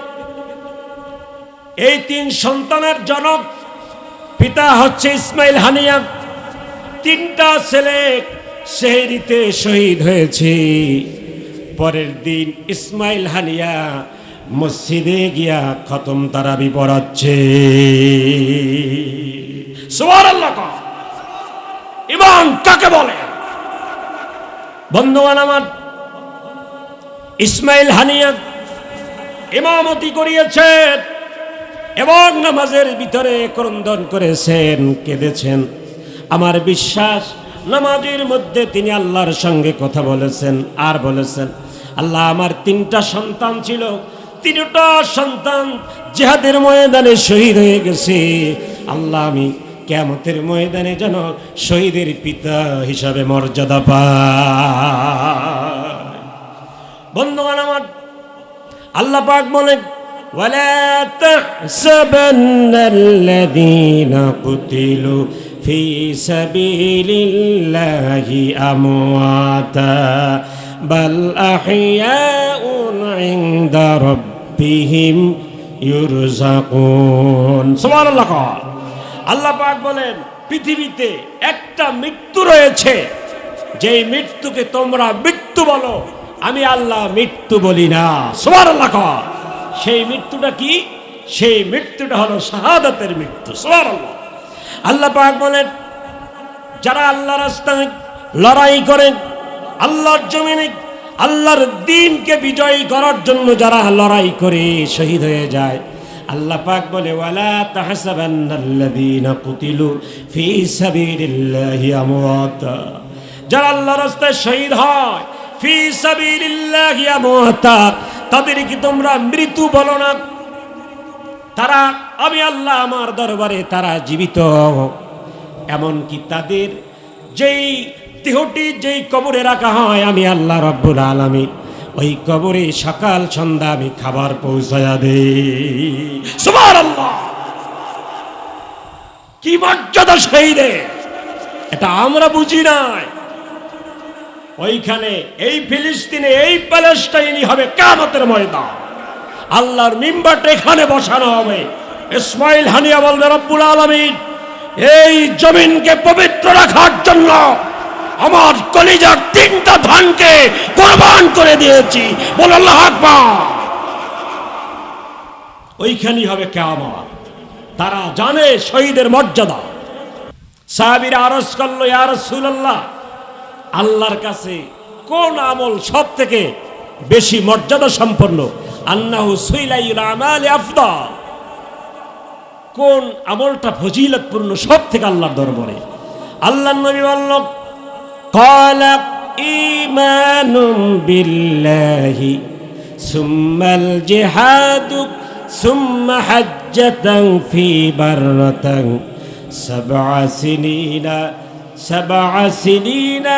এই 3 সন্তানের জনক পিতা হচ্ছে ইসমাইল হানিয়া। 3টা ছেলে সেহরিতে শহীদ হয়েছে। পরের দিন ইসমাইল হানিয়া মসজিদে গিয়া খতম তারাবি পড়াচ্ছে। সুবহানাল্লাহ। ইমান কাকে বলে? বন্ধুগণ আমার, ইসমাইল হানিয়া ইমামতি করিয়েছেন এবং নামাজের ভিতরে ক্রন্দন করেছেন, কেঁদেছেন। আমার বিশ্বাস নামাজের মধ্যে তিনি আল্লাহর সঙ্গে কথা বলেছেন আর বলেছেন, আল্লাহ আমার 3টা সন্তান ছিল, 3টা সন্তান জিহাদের ময়দানে শহীদ হয়ে গেছে। আল্লাহ আমি কিয়ামতের ময়দানে যেন শহীদের পিতা হিসাবে মর্যাদা পাই। বন্ধুগণ আমার, আল্লাহ পাক বলেন, ওয়ালা তাহসাবান্নাল্লাযীনা কুতিলু ফি সাবিলিল্লাহি আমওয়াতা বাল আহইয়াউন ইনদা রাব্বিহিম ইউরযাকুন। সুবহানাল্লাহ। আল্লাহ পাক বলেন, পৃথিবীতে একটা মৃত্যু রয়েছে, যেই মৃত্যুকে তোমরা মৃত্যু বলো, আমি আল্লাহ মৃত্যু বলি না। সুবহানাল্লাহ। সেই মৃত্যুটা কি? সেই মৃত্যুটা হলো শাহাদাতের মৃত্যু। সুবহানাল্লাহ। আল্লাহ পাক বলেন, যারা আল্লাহর রাস্তায় লড়াই করেন, আল্লাহর জমিনে আল্লাহর দ্বীনকে বিজয়ী করার জন্য যারা লড়াই করে শহীদ হয়ে যায়, আল্লাহ পাক বলে, ওয়ালা তাহসাবান্নাল্লাযীনা কুতিলু ফি সাবিলিল্লাহি আমওয়াতা। যারা আল্লাহর রাস্তায় শহীদ হয়, ফি সাবিলিল্লাহি আমওয়াতা, তাদেরকে তোমরা মৃত্যু বলো না। তারা, আমি আল্লাহ আমার দরবারে তারা জীবিত। এমনকি তাদের যেই দেহটি যেই কবরে রাখা হয়, আমি আল্লাহ রাব্বুল আলামিন ওই কবরে সকাল সন্ধ্যা আমি খাবার পৌঁছায়া দেই। সুবহানাল্লাহ। কি মর্যাদা শহীদের, এটা আমরা বুঝি নাই। ওইখানে এই ফিলিস্তিনে এই প্যালেস্টাইনই হবে কিয়ামতের ময়দান। আল্লাহর মিম্বারটা এখানে বসানো হবে। ইসমাইল হানিয়া বলবে, রব্বুল আলামিন এই জমিনকে পবিত্র রাখার জন্য আমার কলিজার 3টা ধানকে কুরবান করে দিয়েছি। বল আল্লাহু আকবার। ওইখানেই হবে কিয়ামত। তারা জানে শহীদের মর্যাদা। সাহাবীরা আরজ করল, ইয়া রাসূলুল্লাহ, আল্লাহর কাছে কোন আমল সব থেকে বেশি মর্যাদা সম্পন্ন? আন্নাহু সুইলাইল আমালি আফদাল। কোন আমলটা ফজিলতপূর্ণ সব থেকে আল্লাহর দরবারে? আল্লাহর নবী বলল, ক্বালা ঈমানুম বিল্লাহি সুম্মাল জিহাদু সুম্মা হাজ্জাতান ফি বাররাতান সাবআ সিনিনা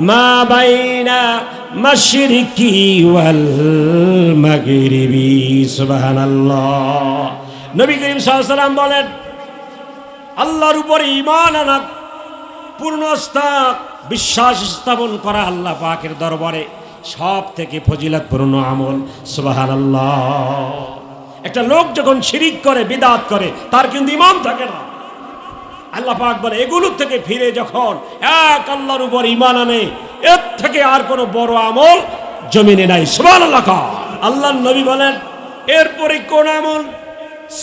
মা বাইনা মাশরিকি ওয়াল মাগরিবি। সুবহানাল্লাহ। নবী করিম সাল্লাল্লাহু আলাইহি ওয়াসাল্লাম বলেন, আল্লাহর উপরে ঈমান আনা, পূর্ণ আস্থা বিশ্বাস স্থাপন করা আল্লাহ পাকের দরবারে সব থেকে ফজিলতপূর্ণ আমল। সুবহানাল্লাহ। একটা লোক যখন শিরিক করে, বিদআত করে, তার কিন্তু ঈমান থাকে না। আল্লাহ পাক বলে, এগুলো থেকে ফিরে যখন এক আল্লাহর উপর ঈমান আনে, এর থেকে আর কোনো বড় আমল জমিনে নাই। সুবহানাল্লাহ। আল্লাহর নবী বলেন, এরপরে কোন আমল?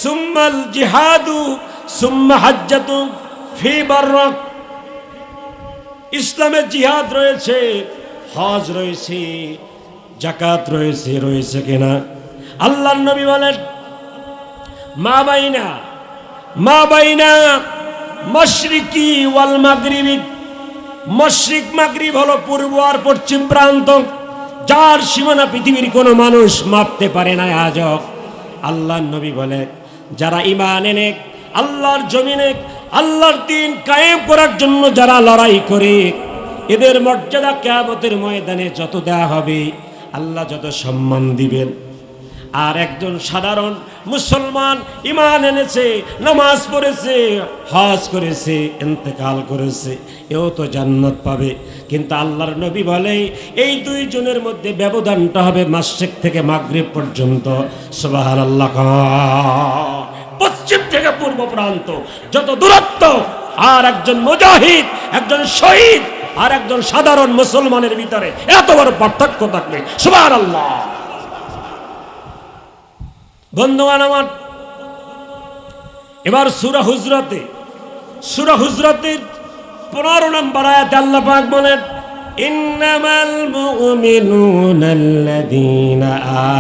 সুম্মাল জিহাদু সুম্মা হাজ্জাতু ফি বাররাত। ইসলামে জিহাদ রয়েছে, হজ রয়েছে, যাকাত রয়েছে, রয়েছে কিনা? আল্লাহর নবী বলেন, মা বাইনা মাশরিকি ওয়াল মাগরিবি। মশরিক মাগরিব হলো পূর্ব আর পশ্চিম প্রান্ত, যার সীমানা পৃথিবীর কোনো মানুষ মাপতে পারে না আজও। আল্লাহর নবী বলে, যারা ঈমান এনে আল্লাহর জমিনে আল্লাহর দ্বীন কায়েম করার জন্য যারা লড়াই করে, এদের মর্যাদা কিয়ামতের ময়দানে যত দেয়া হবে, আল্লাহ যত সম্মান দিবেন। আর একজন সাধারণ মুসলমান ঈমান এনেছে, নামাজ পড়েছে, হজ করেছে, ইন্তেকাল করেছে, এও তো জান্নাত পাবে। কিন্তু আল্লাহর নবী বলে, এই 2 জনের মধ্যে ব্যবধানটা হবে মাশরিক থেকে মাগরিব পর্যন্ত। সুবহানাল্লাহ। পশ্চিম থেকে পূর্ব প্রান্ত যত দূরত্ব, আর একজন মুজাহিদ, একজন শহীদ আর একজন সাধারণ মুসলমানের ভিতরে এত বড় পার্থক্য থাকবে। সুবহানাল্লাহ। বন্ধুগণ আমার, এবার সূরা হুজরাতে সূরা হুজরাতের 15 নম্বর আয়াতে আল্লাহ পাক বলেন, ইন্নামাল মুমিনুনা আল্লাযীনা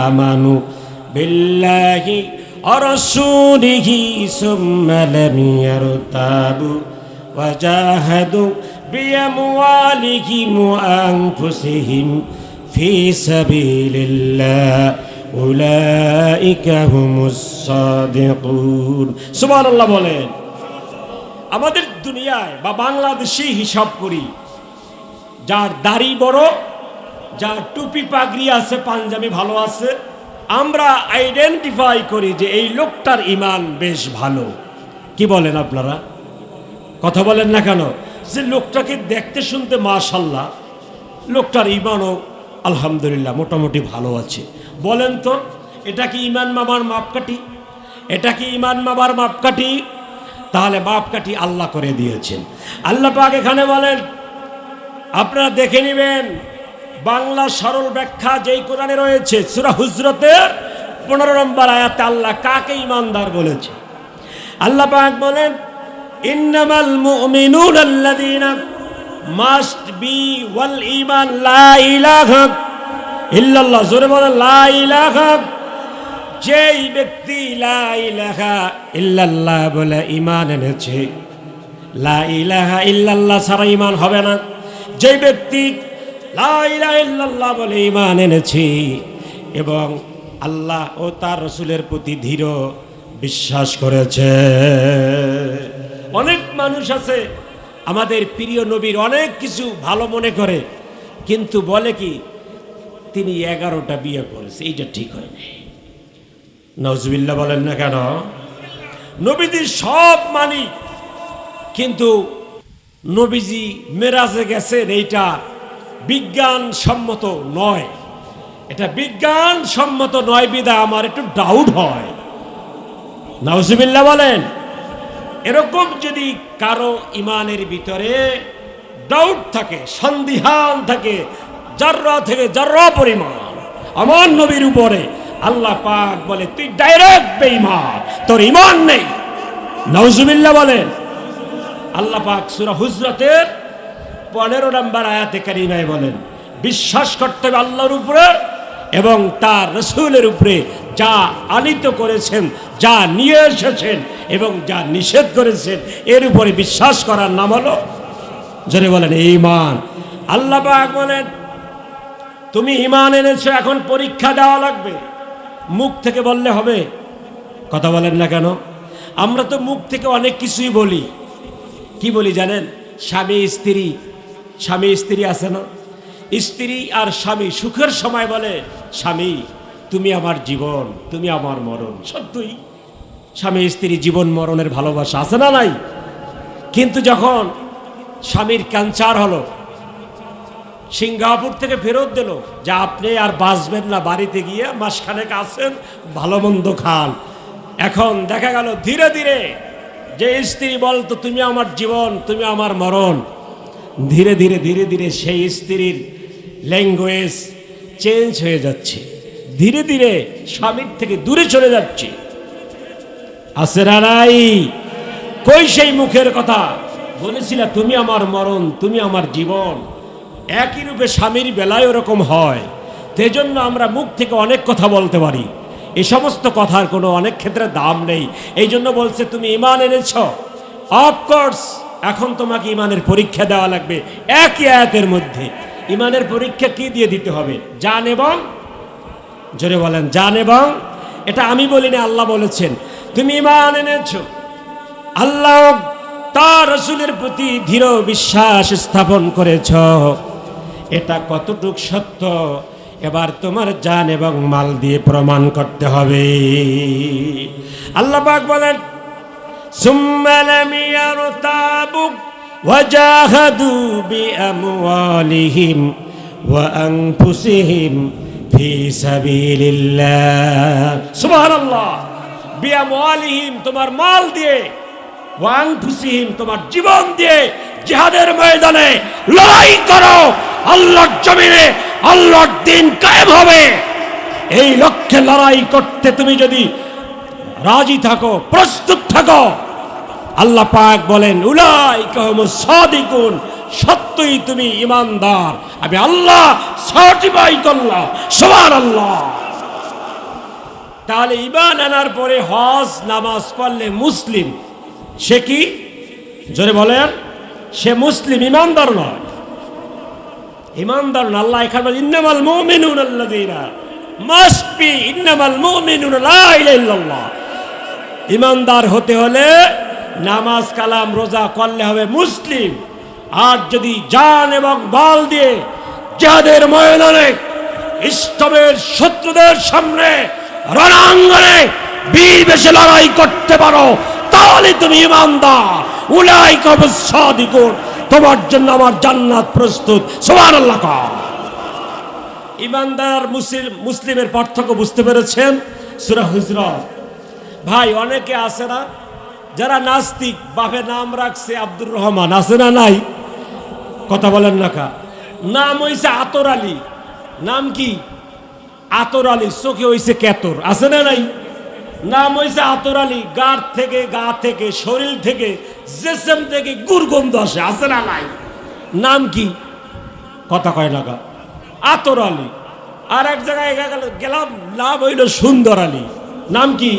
আমানু বিল্লাহি ওয়া রাসূলিহি সুম্মা লাম ইয়ারতাবু ওয়া জাহাদু বিআমওয়ালিহিম ওয়া আনফুসিহিম ফি সাবিলিল্লাহ উলাইকা হুমুস সাদিকুন। সুবহানাল্লাহ বলেন। আমাদের দুনিয়ায় বা বাংলাদেশে হিসাব করি, যার দাড়ি বড়, যার টুপি পাগড়ি আছে, পাঞ্জাবি ভালো আছে, আমরা আইডেন্টিফাই করি যে এই লোকটার ঈমান বেশ ভালো। কি বলেন আপনারা? কথা বলেন না কেন? যে লোকটাকে দেখতে শুনতে মাশাআল্লাহ, লোকটার ঈমানও আলহামদুলিল্লাহ মোটামুটি ভালো আছে। বলেন তো, এটা কি ঈমান মাপার মাপকাঠি? এটা কি ঈমান মাপার মাপকাঠি? তাহলে মাপকাঠি আল্লাহ করে দিয়েছেন। আল্লাহ পাক এখানে বলেন, আপনারা দেখে নেবেন বাংলা সরল ব্যাখ্যা যেই কোরআনে রয়েছে, সূরা হুজরাতের 15 নম্বর আয়াতে আল্লাহ কাকে ঈমানদার বলেছে। আল্লাহ পাক বলেন, ইন্নামাল মুমিনুনা আল্লাযীনা মাস্ট বি ওয়াল ঈমান লা ইলাহা ইল্লাল্লাহ। জোরে বলেন লা ইলাহা। যেই ব্যক্তি লা ইলাহা ইল্লাল্লাহ বলে ঈমান এনেছে, লা ইলাহা ইল্লাল্লাহ ছাড়া ঈমান হবে না। যেই ব্যক্তি লা ইলাহা ইল্লাল্লাহ বলে ঈমান এনেছে এবং আল্লাহ ও তার রাসূলের প্রতি দৃঢ় বিশ্বাস করেছে। অনেক মানুষ আছে আমাদের প্রিয় নবীর অনেক কিছু ভালো মনে করে, কিন্তু বলে কি তিনি 11টা বিয়ে করেছে, এইটা ঠিক হয় না। নাউজুবিল্লাহ বলেন না কেন? নবীজির সব মানি, কিন্তু নবীজি মেরাজে গেছেন এইটা বিজ্ঞান সম্মত নয়। এটা বিজ্ঞান সম্মত নয় বিধায় আমার একটু ডাউট হয়। নাউজুবিল্লাহ বলেন। এরকম যদি কারো ইমানের ভিতরে ডাউট থাকে, সন্দিহান থাকে, জাররা থেকে জাররা পরিমাণ আমার নবীর উপরে, আল্লাহ পাক বলে তুই ডাইরেক্ট বেঈমান, তোর ঈমান নেই। নাউজুবিল্লাহ বলেন। আল্লাহ পাক সূরা হুজরাতের 15 নম্বর আয়াতে কারিমায় বলেন, বিশ্বাস করতে হবে আল্লাহর উপরে এবং তার রাসূলের উপরে, যা আনিত করেছেন, যা নিয়ে এসেছেন এবং যা নিষেধ করেছেন, এর উপরে বিশ্বাস করার নাম হলো, জোরে বলেন, ঈমান। আল্লাহ পাক বলেন, তুমি ঈমান এনেছো, এখন পরীক্ষা দেওয়া লাগবে। মুখ থেকে বললে হবে? কথা বলেন না কেন? আমরা তো মুখ থেকে অনেক কিছুই বলি। কি বলি জানেন? স্বামী স্ত্রী আছে না? স্ত্রী আর স্বামী সুখের সময় বলে, স্বামী তুমি আমার জীবন, তুমি আমার মরণ। সত্যই স্বামী স্ত্রী জীবন মরণের ভালোবাসা আছে না নাই? কিন্তু যখন স্বামীর ক্যান্সার হলো, সিঙ্গাপুর থেকে ফেরত দিল যে আপনি আর বাঁচবেন না, বাড়িতে গিয়ে মাসখানেক আছেন, ভালো মন্দ খান। এখন দেখা গেল ধীরে ধীরে যে স্ত্রী বলতো তুমি আমার জীবন, তুমি আমার মরণ, ধীরে ধীরে ধীরে ধীরে সেই স্ত্রীর ল্যাঙ্গুয়েজ চেঞ্জ হয়ে যাচ্ছে, ধীরে ধীরে স্বামীর থেকে দূরে চলে যাচ্ছে। আছে না নাই? কই সেই মুখের কথা বলেছিলা তুমি আমার মরণ, তুমি আমার জীবন। একই রূপে স্বামীর বেলায় ওরকম হয়। সেজন্য আমরা মুখ থেকে অনেক কথা বলতে পারি, এই সমস্ত কথার কোনো অনেক ক্ষেত্রে দাম নেই। এই জন্য বলছে তুমি ঈমান এনেছ, অফকোর্স এখন তোমাকে ঈমানের পরীক্ষা দেওয়া লাগবে। একই আয়াতের মধ্যে ঈমানের পরীক্ষা কি দিয়ে দিতে হবে? জান এবং, জোরে বলেন, জান এবং। এটা আমি বলিনি, আল্লাহ বলেছেন। তুমি ঈমান এনেছ, আল্লাহ তার রাসূলের প্রতি দৃঢ় বিশ্বাস স্থাপন করেছ, এটা কতটুক সত্য এবার তোমার জান এবং মাল দিয়ে প্রমাণ করতে হবে। আল্লাহ পাক বলেন, সুম্মা লাম ইয়ারতাবু ওয়া জাহাদু বিআমওয়ালিহিম ওয়া আনফুসিহিম ফি সাবিলিল্লাহ। সুবহানাল্লাহ। বিআমওয়ালিহিম তোমার মাল দিয়ে, ওয়া আনফুসিহিম তোমার জীবন দিয়ে জিহাদের ময়দানে লড়াই করো। আল্লাহর জমিনে আল্লাহর দ্বীন কায়েম হবে। এই লক্ষ্যে লড়াই করতে তুমি যদি রাজি থাকো, প্রস্তুত থাকো, আল্লাহ পাক বলেন উলাইকা হুমুস সাদিকুন, সত্যই তুমি ঈমানদার, আমি আল্লাহ সার্টিফাই করলাম। সুবহানাল্লাহ। তাহলে ঈমান আনার পরে হজ নামাজ পড়লে মুসলিম, সে কি? জোরে বলেন, সে মুসলিম, ঈমানদার নয়। ঈমানদার না। আল্লাহ এখানে ইন্নামাল মুমিনুনা আল্লাযীনা, মাস্ট বি ইন্নামাল মুমিনুনা লা ইলাহা ইল্লাল্লাহ। ঈমানদার হতে হলে নামাজ কালাম রোজা করলে হবে মুসলিম। আর যদি জান এবং বল দিয়ে জিহাদের ময়দানে ইসলামের শত্রুদের সামনে রণাঙ্গনে বীর বেশে লড়াই করতে পারো, তাহলে তুমি ঈমানদার। উলাইকা হুমুস সাদিকুন, তোমার জন্য আমার জান্নাত প্রস্তুত। সুবহানাল্লাহ। ঈমানদার মুসলিমের পার্থক্য বুঝতে পেরেছেন? সূরা হুজরাত। ভাই অনেকে আছে না যারা নাস্তিক, বাপের নাম রাখছে আব্দুর রহমান, আছে না নাই? কথা বলেন না কা? নাম হইছে আতর আলী। নাম কি? আতর আলী। চোখে হইছে কেতর, আছে না নাই? নাম হইছে আতর আলী। গা থেকে শরীর থেকে জেসেম থেকে গুরগন্ধ আসে, আছে না নাই? নাম কি? কথা কয় না কা? আতর আলী। আর এক জায়গায় গেলাম, নাম হইল সুন্দর আলী। নাম কি?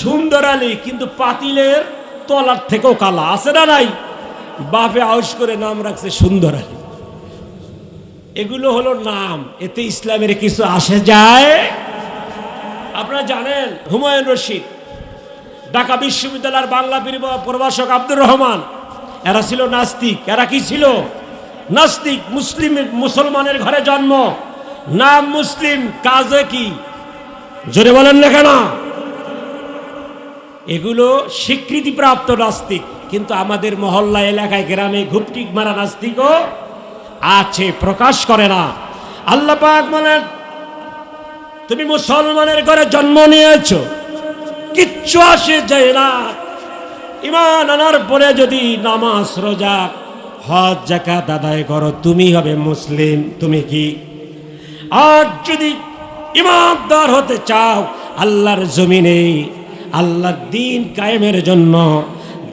সুন্দর আলী, কিন্তু পাতিলের তলার থেকেও কালা, আছে না নাই? বাপে আউস করে নাম রাখছে সুন্দর আলী। এগুলো হলো নাম, এতে ইসলামের কিছু আসে যায়? আপনারা জানেন হুমায়ুন রশিদ, ঢাকা বিশ্ববিদ্যালয়ের বাংলা প্রভাষক আব্দুর রহমান, এরা ছিল নাস্তিক। এরা কি ছিল? নাস্তিক। মুসলমানের ঘরে জন্ম, নাম মুসলিম, কাজে কি? জোরে বলেন না কেন? এগুলো স্বীকৃতিপ্রাপ্ত নাস্তিক। কিন্তু আমাদের মহল্লা এলাকায় গ্রামে ঘুপটিক মারা নাস্তিকও আছে, প্রকাশ করে না। আল্লাহ পাক বলেন তুমি মুসলমানের ঘরে জন্ম নিয়েছো, কিচ্ছু আসে যায় না। ঈমান আনার পরে যদি নামাজ রোজা হজ যাকাত আদায় করো, তুমি হবে মুসলিম। তুমি কি? আর যদি ঈমানদার হতে চাও, আল্লাহর জমিনে আল্লাহর দ্বীন কায়েমের জন্য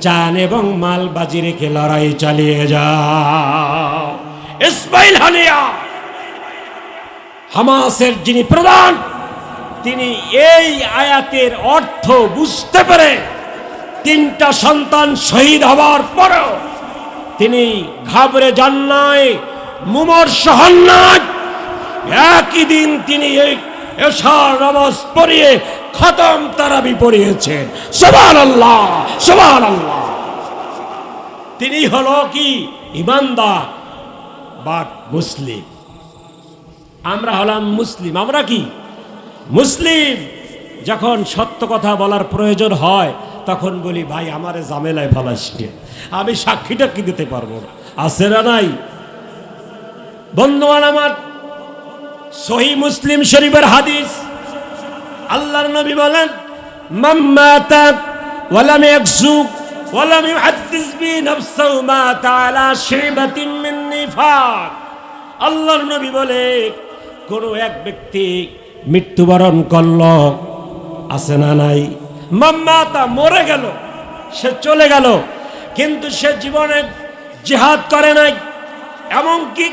জান এবং মাল বাজি রেখে লড়াই চালিয়ে যাও। ইসমাইল হানিয়া, হামাসের যিনি প্রধান, তিনি এই আয়াতের অর্থ বুঝতে পেরে 3টা সন্তান শহীদ হওয়ার পরেও তিনি ঘাবড়ে যান নাই, মুমূর্ষ হন নাই। একই দিন তিনি এই এশার নামাজ পড়িয়ে খতম তারাবি পড়িয়েছেন। সুবহানাল্লাহ, সুবহানাল্লাহ। তিনি হলো কি? ঈমানদার বাট মুসলিম। আমরা হলাম মুসলিম। আমরা কি? মুসলিম। যখন সত্য কথা বলার প্রয়োজন হয় তখন বলি ভাই আমারে ঝামেলায় ফালাসনি, আমি সাক্ষীটা কি দিতে পারবো না, আছে না নাই? বন্ধুগণ আমার, সহিহ মুসলিম শরীফের হাদিস, আল্লাহর নবী বলেন মান মাতা ওয়া লাম ইয়াকসুক ওয়া লাম ইউহাদ্দিস বি নাফসাহু মাতা আলা শিবাতিন মিন নিফাক। আল্লাহর নবী বলে কোন এক ব্যক্তি মৃত্যুবরণ করল, আছে না নাই? মান মাতা, মরে গেল, সে চলে গেল, কিন্তু সে জীবনে জিহাদ করে নাই, এমনকি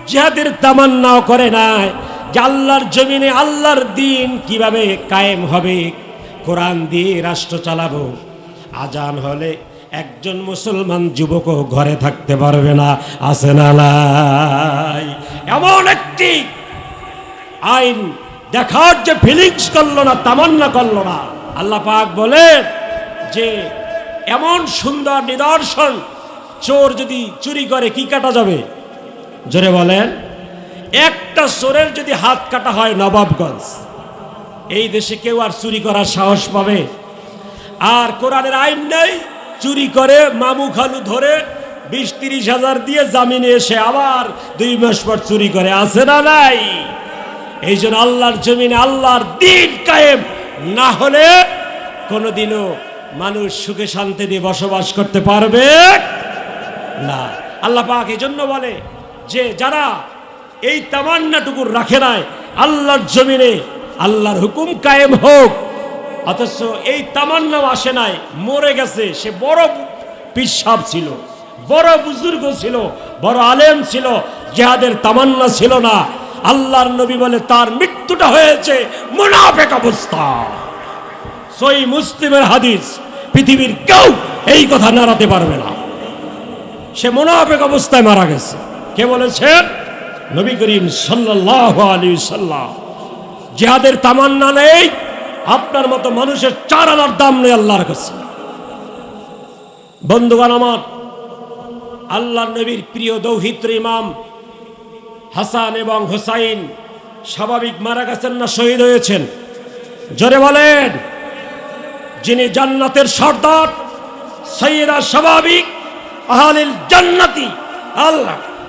জিহাদের তামান্নাও করে নাই যে আল্লাহর জমিনে আল্লাহর দ্বীন কিভাবে কায়েম হবে, কোরআন দিয়ে রাষ্ট্র চালাবো। আজান হলে একজন মুসলমান যুবকও ঘরে থাকতে পারবে না, আছে না নাই? এমন একটি আইন দেখার যে ফিলিংস করলো না, তামান্না করলো না। আল্লাহ পাক বলে যে এমন সুন্দর নিদর্শন, চোর যদি চুরি করে কি কাটা যাবে? জোরে বলেন। একটা চোরের যদি হাত কাটা হয় নবাবগঞ্জ, এই দেশে কেউ আর চুরি করার সাহস পাবে? আর কোরআনের আইন নেই, চুরি করে মামু খালু ধরে 20-30 হাজার দিয়ে জামিনে এসে আবার 2 মাস পর চুরি করে, আছে না নাই? এই জন্য আল্লাহর জমিনে আল্লাহর দ্বীন কায়েম না হলে কোনোদিনও মানুষ সুখে শান্তি দিয়ে বসবাস করতে পারবে না। আল্লাহ পাক এই জন্য বলে যে যারা এই তামান্নাটুকু রাখে নাই, আল্লাহর জমিনে আল্লাহর হুকুম কায়েম হোক, অথচ এই তামান্নাও আসে নাই, মরে গেছে। সে বড় পিসাব ছিল, বড় বুজুর্গ ছিল, বড় আলেম ছিল, জিহাদের তামান্না ছিল না। আল্লাহর নবী বলে তার মৃত্যুটা হয়েছে মুনাফিক অবস্থা। সহিহ মুসলিমের হাদিস, পৃথিবীর কেউ এই কথা নাড়াতে পারবে না। সে মুনাফিক অবস্থায় মারা গেছে। কে বলেছেন? নবী করিম সাল্লাল্লাহু আলাইহি সাল্লাম। জিহাদের তামান্না নেই, আপনার মতো মানুষের 4 আনার দাম নেই আল্লাহর কাছে। বন্ধুগণ আমার, আল্লাহর নবীর প্রিয় দৌহিত্র ইমাম হাসান এবং হুসাইন স্বাভাবিক মারা গেছেন না শহীদ হয়েছেন? জোরে বলেন। যিনি জান্নাতের সর্দার, সাইয়্যিদা স্বাভাবিক আহলিল জান্নাতি আল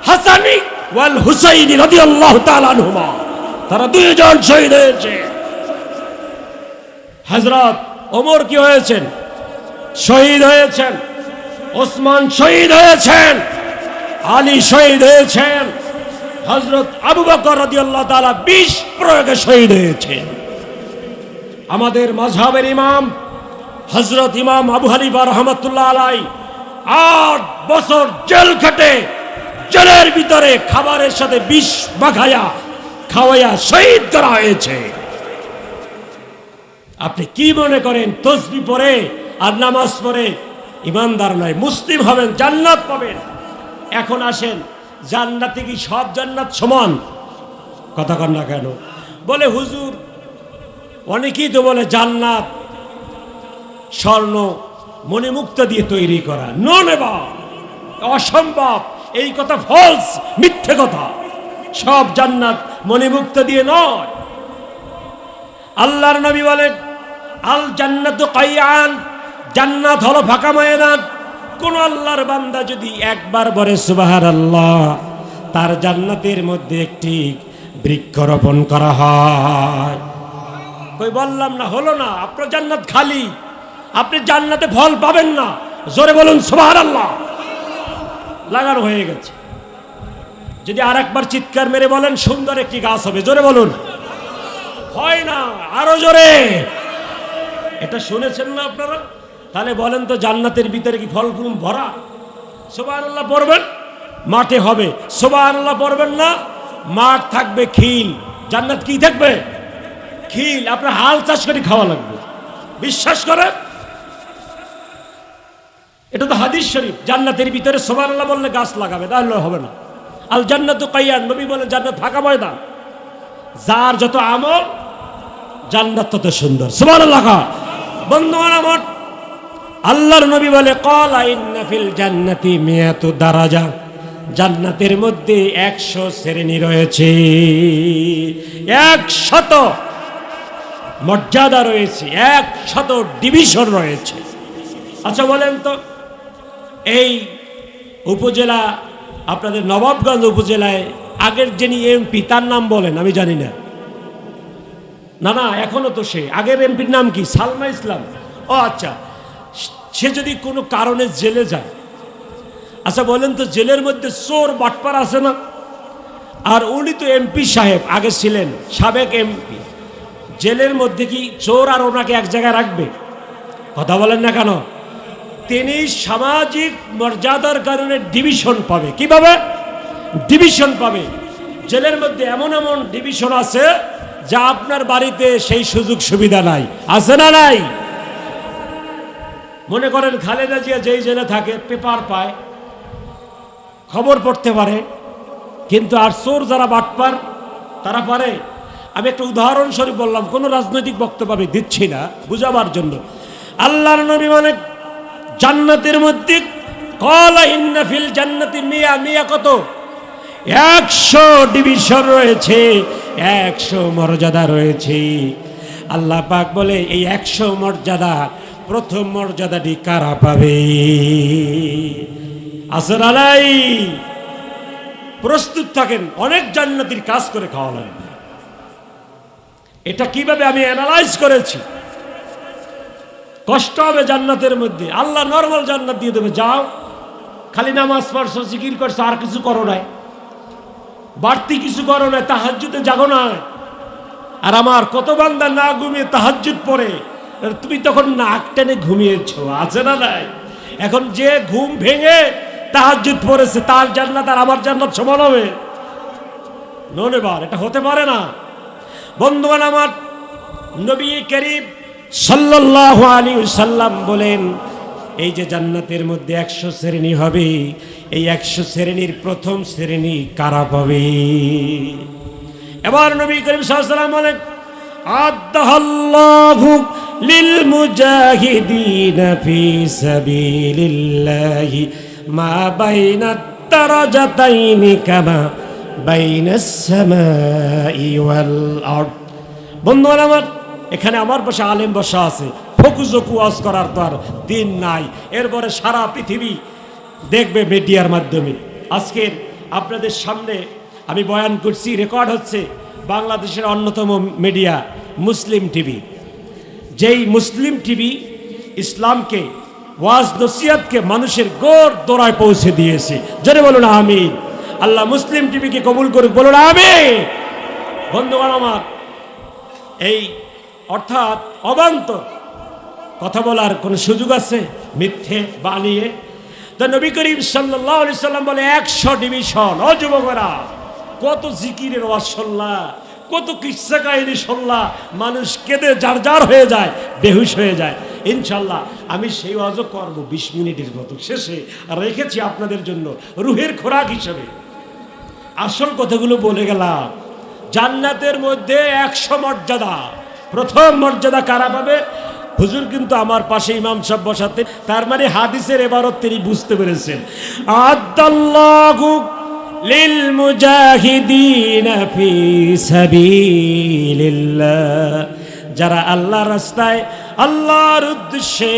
হাসানি ওয়াল হুসাইনি রাদিয়াল্লাহু তাআলা আনহুমা, তারা দুইজন শহীদ হয়েছে। হযরত ওমর কি হয়েছেন? শহীদ হয়েছেন। ওসমান শহীদ হয়েছেন। আলী শহীদ হয়েছেন। হযরত আবু বকর রাদিয়াল্লাহু তাআলা বিষ প্রয়োগে শহীদ হয়েছেন। আমাদের মাযহাবের ইমাম হযরত ইমাম আবু হানিফা রাহমাতুল্লাহ আলাইহি 8 বছর জেল খেটে, জেলের ভিতরে খাবারের সাথে বিষ মাখায়া খাওয়াইয়া শহীদ করা হয়েছে। আপনি কি মনে করেন তসবিহ পড়ে আর নামাজ পড়ে ইমানদার নয়, মুসলিম হবেন, জান্নাত পাবেন? এখন আসেন, জান্নাতে কি সব জান্নাত সমান? কথা কন না কেন? বলে হুজুর, অনেকেই তো বলে জান্নাত স্বর্ণ মণিমুক্তা দিয়ে তৈরি করা। নো নেভার, অসম্ভব। এই কথা ফলস, মিথ্যে কথা। সব জান্নাত মণিমুক্তা দিয়ে নয়। আল্লাহর নবী বলেন আল জান্নাতু কাইয়ান, জান্নাত হলো ফাঁকা ময়দান। কোন আল্লাহর বান্দা যদি একবার বলে সুবহানাল্লাহ, তার জান্নাতের মধ্যে একটি বৃক্ষরোপণ করা হয়। কই বললাম না, হলো না? আপনার জান্নাত খালি, আপনি জান্নাতে ফল পাবেন না। জোরে বলুন সুবহানাল্লাহ। লাগানো হয়ে গেছে। যদি আরেকবার চিৎকার মেরে বলেন সুন্দর একটি গাছ হবে, জোরে বলুন। হয় না, আরো জোরে। এটা শুনেছেন না আপনারা? তাহলে বলেন তো, জান্নাতের ভিতরে কি ফল ফুল ভরা? সুবহানাল্লাহ পড়বেন, মাঠে হবে। সুবহানাল্লাহ পড়বেন না, মাঠ থাকবে খিল। জান্নাত কি থাকবে? খিল। আপনার হাল চাষ করে খাওয়া লাগবে, বিশ্বাস করেন। এটা তো হাদিস শরীফ। জান্নাতের ভিতরে সুবহানাল্লাহ বললে গাছ লাগাবে, তাহলে হবে না। আল জান্নাতু কাইয়ান, নবী বলেন জান্নাত ফাঁকা ময়দান। যার যত আমল, জান্নাত তত সুন্দর। সুবহানাল্লাহ। বন্ধুগণ আমার, আল্লাহর নবী বলে ক্বালা ইন্না ফিল জান্নাতি মিয়াতু দারাজা, জান্নাতের মধ্যে 100 শ্রেণী রয়েছে, 100 মর্যাদা রয়েছে, 100 ডিভিশন রয়েছে। আচ্ছা বলেন তো, এই উপজেলা, আপনাদের নবাবগঞ্জ উপজেলায় আগের যিনি এমপি, তার নাম বলেন? আমি জানি না। না না, এখনো তো সে। আগের এমপির নাম কি? সালমা ইসলাম। ও আচ্ছা, সে যদি কোনো কারণে জেলে যায়, আচ্ছা বলেন তো, জেলের মধ্যে চোর বাটপার আছে না? আর উনি তো এমপি সাহেব, আগে ছিলেন, সাবেক এমপি। জেলের মধ্যে কি চোর আর ওনাকে এক জায়গায় রাখবে? কথা বলেন না কেন? তিনি সামাজিক মর্যাদার কারণে ডিভিশন পাবে। কিভাবে ডিভিশন পাবে? জেলের মধ্যে এমন এমন ডিভিশন আছে যা আপনার বাড়িতে সেই সুযোগ সুবিধা নাই। আছে না নাই? মনে করেন খালেদা জিয়া যেই জেলে থাকে, পেপার পায়, খবর পড়তে পারে, কিন্তু আর চোর যারা বাটপার তারা পারে? আমি একটা উদাহরণস্বরূপ বললাম, কোনো রাজনৈতিক বক্তব্য আমি দিচ্ছি না, বুঝাবার জন্য। আল্লাহর নবী মানে জান্নাতের মধ্যে ক্বালা ইন্না ফিল জান্নাতি মিয়া, মিয়া কত? 100 ডিভিশন রয়েছে, 100 মর্যাদা রয়েছে। আল্লাহ পাক বলে এই 100 মর্যাদা, প্রথম মর্যাদাটি কারা পাবে? আসর আলাই প্রস্তুত থাকেন, অনেক জান্নাতির কাজ করে খাওয়া লাগবে। এটা কিভাবে আমি অ্যানালাইজ করেছি। কষ্ট হবে জান্নাতের মধ্যে, আল্লাহ নরমাল জান্নাত দিয়ে দেবে। যাও, খালি নামাজ পড়ছো, জিকির করছো, আর কিছু করো নাই, বাড়তি কিছু করো নাই, তাহাজ্জুদে জাগো না। আর আমার কত বান্দা না ঘুমিয়ে তাহাজ্জুদ পড়ে, তুমি তখন নাক টেনে ঘুমিয়েছো, আছে না নাই? এখন যে ঘুম ভেঙে তাহাজ্জুদ পড়েছে তার জান্নাত আর আমার জান্নাত সমান হবে? ননেবার, এটা হতে পারে না। বন্ধুগণ আমার, নবী করিম সাল্লাল্লাহু আলাইহি ওয়াসাল্লাম বলেন, এই যে জান্নাতের মধ্যে 100 শ্রেণী হবে, এই 100 শ্রেণীর প্রথম শ্রেণী কারা পাবে? এবার নবী করিম সাল্লাল্লাহু আলাইহি ওয়াসাল্লাম বলেন, আদাল্লাহু লিল মুজাহিদিনা ফি সাবিলিল্লাহি মা বাইনাত দারাজাতাইনি কামা বাইনাস সামাই ওয়াল আরদ। বন্ধুরা আমার, এখানে আমার পাশে আলেম বসা আছে, ফকুজকু ওয়াজ করার তো আর দিন নাই। এরপরে সারা পৃথিবী দেখবে মিডিয়ার মাধ্যমে। আজকের আপনাদের সামনে আমি বয়ান করছি, রেকর্ড হচ্ছে বাংলাদেশের অন্যতম মিডিয়া মুসলিম টিভি। যেই মুসলিম টিভি ইসলামকে, ওয়াজ নসিহতকে মানুষের গোর দোরায় পৌঁছে দিয়েছে। জোরে বলুন আমিন। আল্লাহ মুসলিম টিভিকে কবুল করুক, বলুন আমিন। বন্ধুগণ আমার, এই অর্থাৎ অবান্তর কথা বলার কোনো সুযোগ আছে মিথ্যে বানিয়ে? তো নবী করিম সাল্লাল্লাহু আলাইহি সাল্লাম বলে 100 ডিভিশন। ও যুবকেরা, কত জিকিরের ওয়াজ শুনলা, কত কিসসা কাহিনী শুনলা, মানুষ কেঁদে জারজার হয়ে যায়, বেহুশ হয়ে যায়। ইনশাল্লাহ আমি সেই ওয়াজও করবো 20 মিনিটের মতো, শেষে রেখেছি আপনাদের জন্য রুহের খোরাক হিসেবে। আসল কথাগুলো বলে গেলাম। জান্নাতের মধ্যে 100 মর্যাদা। প্রথম মর্যাদা কারা পাবে? হুজুর কিন্তু আমার পাশে ইমাম সাহেব বসাতে, তার মানে হাদিসের এবারত তিনি বুঝতে পেরেছেন। আদাল্লাহু লিল মুজাহিদিনা ফি সাবিলিল্লাহ, যারা আল্লাহর রাস্তায়, আল্লাহর উদ্দেশ্যে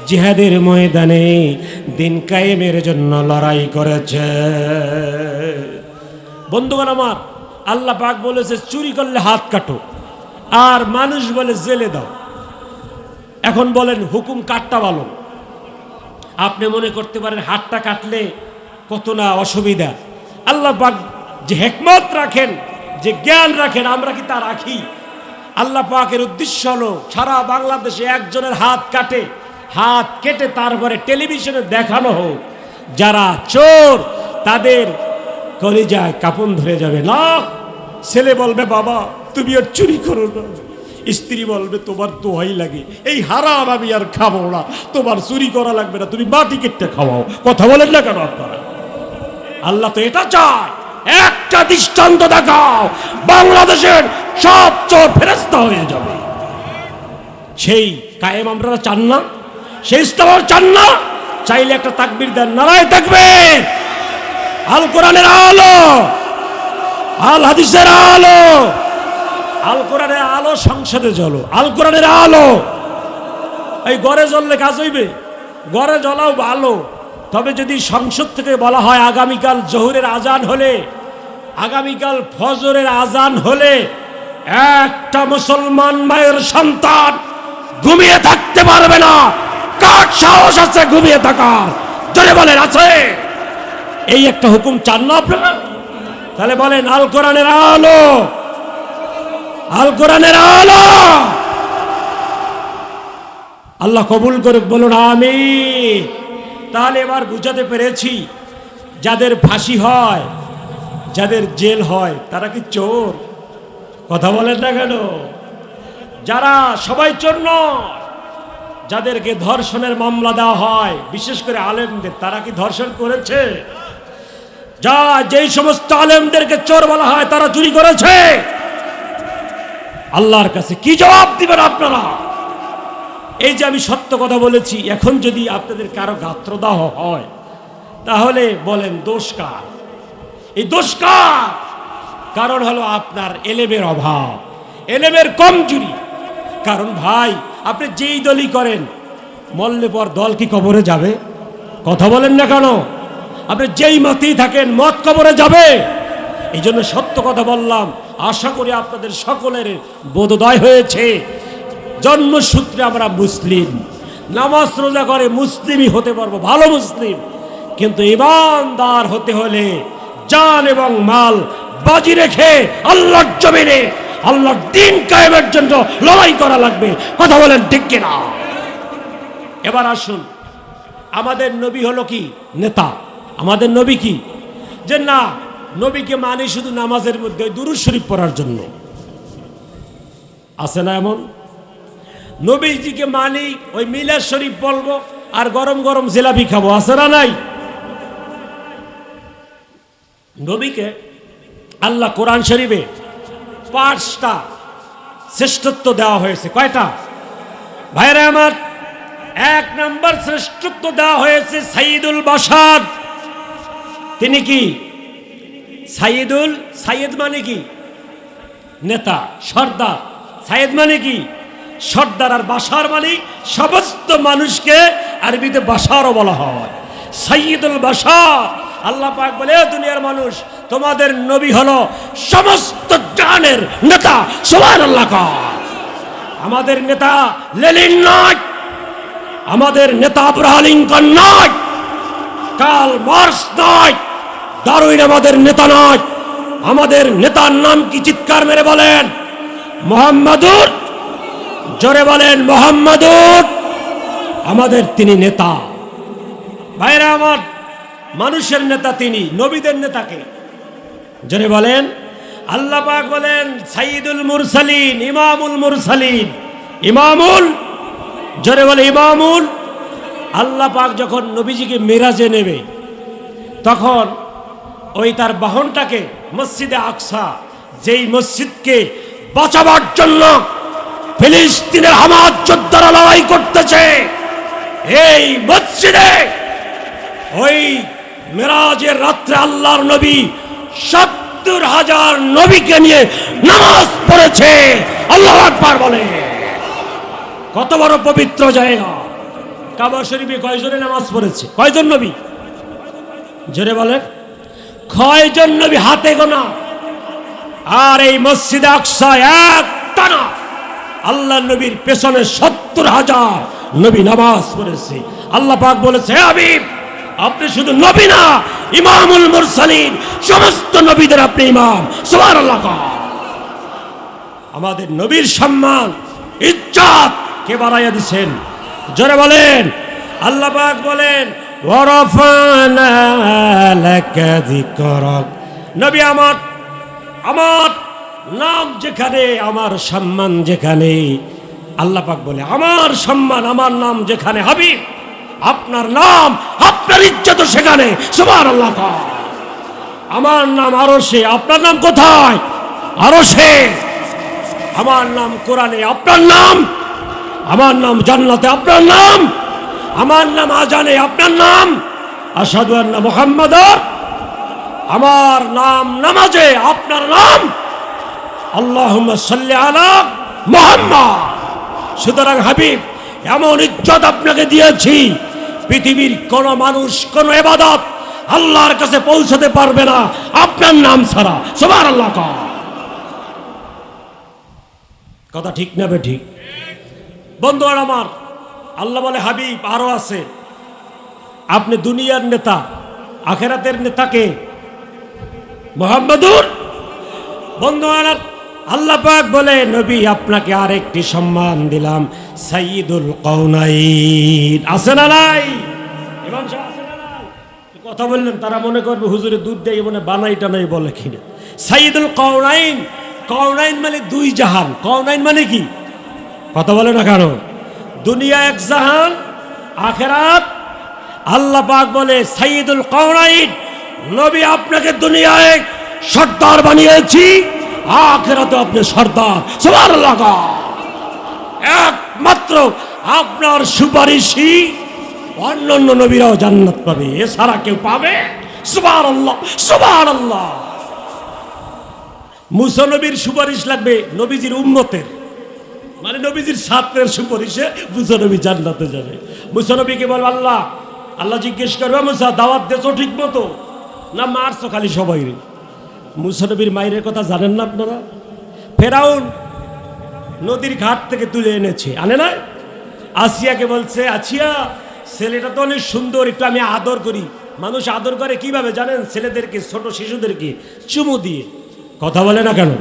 জিহাদের ময়দানে দিন কায়েমের জন্য লড়াই করেছে। বন্ধুগণ আমার, আল্লাহ পাক বলেছে চুরি করলে হাত কাটো, আর মানুষ বলে জেলে দাও। এখন বলেন হুকুম কাটটা ভালো? আপনি মনে করতে পারেন হাতটা কাটলে কত না অসুবিধা। আল্লাহ পাক যে হিকমত রাখেন, যে জ্ঞান রাখেন, আমরা কি তা রাখি? আল্লাহ পাকের উদ্দেশ্য হলো সারা বাংলাদেশে একজনের হাত কাটে, হাত কেটে তারপরে টেলিভিশনে দেখানো হোক। যারা চোর তাদের কলিজায় কাঁপন ধরে যাবে। না, ছেলে বলবে বাবা তুমি আর চুরি করো না, স্ত্রী বলবে তোমার দোহাই লাগে, এই হারাম আমি আর খাবো না, তোমার চুরি করা লাগবে না, তুমি মাটি কেটে খাওয়াও। কথা বলেন না কেন আপনারা? আল্লাহ তো এটা চায়। একটা দৃষ্টান্ত দেখাও, বাংলাদেশের সব চোর ফেরেশতা হয়ে যাবে। সেই কায়েম আমরা চান না, সেই ইসলাম চান না। চাইলে একটা তাকবীর দেন, নারায়ে তাকবীর। আল কোরআনের আলো, আল হাদিসের আলো, আল কোরআনের আলো সংসদে জ্বলো, আল কোরআনের আলো। এই ঘরে জ্বললে কাজ হইবে? ঘরে জ্বলাও ভালো, তবে যদি সংসদ থেকে বলা হয় আগামীকাল জোহরের আজান হলে, আগামীকাল ফজরের আজান হলে একটা মুসলমান মায়ের সন্তান ঘুমিয়ে থাকতে পারবে না, কার সাহস আছে ঘুমিয়ে থাকার? জোরে বলেন আছে? এই একটা হুকুম চান না আপনারা? তাহলে বলেন আল কোরআনের আলো, আল কোরআনের আলো। আল্লাহ কবুল করুক, বলুন আমিন। তাহলে এবার বুঝাতে পেরেছি, যাদের ফাঁসি হয়, যাদের জেল হয়, তারা কি চোর? কথা বলেন না কেন? যারা সবাই চোর নয়, যাদেরকে ধর্ষণের মামলা দেওয়া হয়, বিশেষ করে আলেমদের, তারা কি ধর্ষণ করেছে? যা যেই সমস্ত আলেমদেরকে চোর বলা হয় তারা চুরি করেছে। আল্লাহর কাছে কি জবাব দিবেন আপনারা? এই যে আমি সত্য কথা বলেছি, এখন যদি আপনাদের কারো গাত্রদাহ হয়, তাহলে বলেন দোষ কার? এই দোষ কার? কারণ হলো আপনার এলেমের অভাব, এলেমের কমজোরি। কারণ ভাই, আপনি যেই দলই করেন, মরলে পর দল কি কবরে যাবে? কথা বলেন না কেন? আপনি যেই মতেই থাকেন, মত কবরে যাবে। এই জন্য সত্য কথা বললাম। আশা করি আপনাদের সকলের বোধোদয় হয়েছে। জন্মসূত্রে আমরা মুসলিম, নামাজ রোজা করে মুসলিমই হতে পারবো, ভালো মুসলিম। কিন্তু ঈমানদার হতে হলে জান এবং মাল বাজি রেখে আল্লাহর জমিনে আল্লাহর দ্বীন কায়েমের জন্য লড়াই করা লাগবে। কথা বলেন ঠিক কিনা? এবার আসুন, আমাদের নবী হলো কি? নেতা। আমাদের নবী কি? যে না, নবীকে মানি শুধু নামাজের মধ্যে দুরূদ শরীফ পড়ার জন্য। আছে না এমন? নবীজিকে মানি ওই মিলাদ শরীফ বলবো আর গরম গরম জিলাপি খাবো। আছে না নাই? নবীকে আল্লাহ কোরআন শরীফে 5টা শ্রেষ্ঠত্ব দেওয়া হয়েছে। কয়টা ভাইরা আমার? 1 নম্বর শ্রেষ্ঠত্ব দেওয়া হয়েছে সাইয়্যিদুল বাশার। তিনি কি? সাইয়্যিদ মানে কি? নেতা, সর্দার। সাইয়্যিদ মানে কি? সর্দার। আর বাশার মানে সমস্ত মানুষকে আরবিতে বাশারও বলা হয়। সাইয়্যিদুল বাশার। আল্লাহ পাক বলে, দুনিয়ার মানুষ, তোমাদের নবী হলো সমস্ত জানের নেতা। সুবহানাল্লাহ। আমাদের নেতা লেনিন নয়, আমাদের নেতা আব্রাহাম লিঙ্কন নয়, কার্ল মার্কস নয়, ডারউইন আমাদের নেতা নয়। আমাদের নেতার নাম কি? চিৎকার মেরে বলেন মুহাম্মাদুর। জোরে বলেন মুহাম্মাদুর। আমাদের তিনি নেতা। ভাইরা আমার, মানুষের নেতা তিনি। নবীদের নেতাকে জোরে বলেন। আল্লাহ পাক বলেন সাইয়্যিদুল মুরসালিন, ইমামুল মুরসালিন। ইমামুল, জোরে বলে ইমামুল। আল্লাহ পাক যখন নবীজিকে মেরাজে নেবে, তখন ওই তার বাহনটাকে মসজিদে আকসা, যেই মসজিদকে বাঁচাবার জন্য ফিলিস্তিনের হামাস যোদ্ধারা লড়াই করতেছে, এই মসজিদে ওই মেরাজের রাত্রে আল্লাহর নবী ৭০,০০০ নবীকে নিয়ে নামাজ পড়েছে। আল্লাহু আকবার বলে। কত বড় পবিত্র জায়গা। কাবা শরীফে কয়জনে নামাজ পড়েছে? কয়জন নবী? জোরে বলেন কয়জন নবী? হাতে গোনা। আর এই মসজিদে আকসা একটানা আল্লাহ নবীর পেছনে ৭০,০০০ নবী নামাজ পড়েছে। আল্লাহ পাক বলেছে, হে হাবিব, আপনি শুধু নবী না, ইমামুল মুরসালিন, সমস্ত নবীদের আপনি ইমাম। সুবহানাল্লাহ। আমাদের নবীর সম্মান, ইজ্জত কে বাড়াইয়া দিচ্ছেন? জোরে বলেন। আল্লাহ পাক বলেন ওয়ারাফানা লাকা যিকরাক। নবী আমার, আমার নাম যেখানে, আমার সম্মান যেখানে, আল্লাহ পাক বলে আমার সম্মান, আমার নাম যেখানে, হাবিব আপনার নাম, আপনার ইজ্জত সেখানে। সুবহানাল্লাহ। আমার নাম আরশে, আপনার নাম কোথায়? আরশে। আমার নাম কোরআনে, আপনার নাম? আমার নাম জান্নাতে, আপনার নাম? আমার নাম আজানে, আপনার নাম? আশহাদু আন্না মুহাম্মাদার। আমার নাম নামাজে, আপনার নাম? আল্লাহুম্মা সাল্লি আলা মুহাম্মাদ। সুতরাং হাবিব, এমন ইজ্জত আপনাকে দিয়েছি, পৃথিবীর কোন মানুষ, কোন ইবাদত আল্লাহর কাছে পৌঁছাতে পারবে না আপনার নাম ছাড়া। সুবহানাল্লাহ। কথা ঠিক না বে ঠিক? বন্ধুরা আমার, আল্লাহ বলে হাবিব আরো আছে, আপনি দুনিয়ার নেতা, আখেরাতের নেতাকে মুহাম্মাদুর। বন্ধুরা, আল্লাহ পাক বলে নবী আপনাকে আরেকটি সম্মান দিলাম, সাইয়্যিদুল কাউনাইন। আছে না নাই? ইমাম সাহেব আছে না নাই? কথা বললেন, তারা মনে করবে হুজুরে দুধ দেয়, মনে বানাইটা নাই বলে কিনা। সাইয়্যিদুল কাউনাইন। কাউনাইন মানে দুই জাহান। কাউনাইন মানে কি? কথা বলে না কেন? দুনিয়া এক জাহান, আখেরাত। আল্লাহ পাক বলে সাইয়্যিদুল কাউনাইন, নবী আপনাকে দুনিয়ায় সর্দার বানিয়েছি, আখেরাতে আপনি সর্দার। সুবহানাল্লাহ। একমাত্র আপনার সুপারিশই অন্যান্য নবীরাও জান্নাত পাবে, এছাড়া কেউ পাবে? সুবহানাল্লাহ, সুবহানাল্লাহ। মুসা নবীর সুপারিশ লাগবে নবীজির উম্মতের, মানে নবীজির ছাত্রের সুপারিশে মুসা নবী জান্নাতে যাবে। মুসা নবীকে বল আল্লাহ, আল্লাহ জিজ্ঞেস করবে, মুসা দাওয়াত দেছো ঠিক মতো না মারছো খালি সবাই? মুসা নবীর মায়ের কথা জানেন না আপনারা? ফেরাউন নদীর ঘাট থেকে তুলে এনেছে, আনে না? আসিয়াকে বলছে, আছিয়া ছেলেটা তো অনেক সুন্দর, একটু আমি আদর করি। মানুষ আদর করে কিভাবে জানেন? ছেলেদেরকে, ছোট শিশুদেরকে চুমু দিয়ে। কথা বলে না কেন?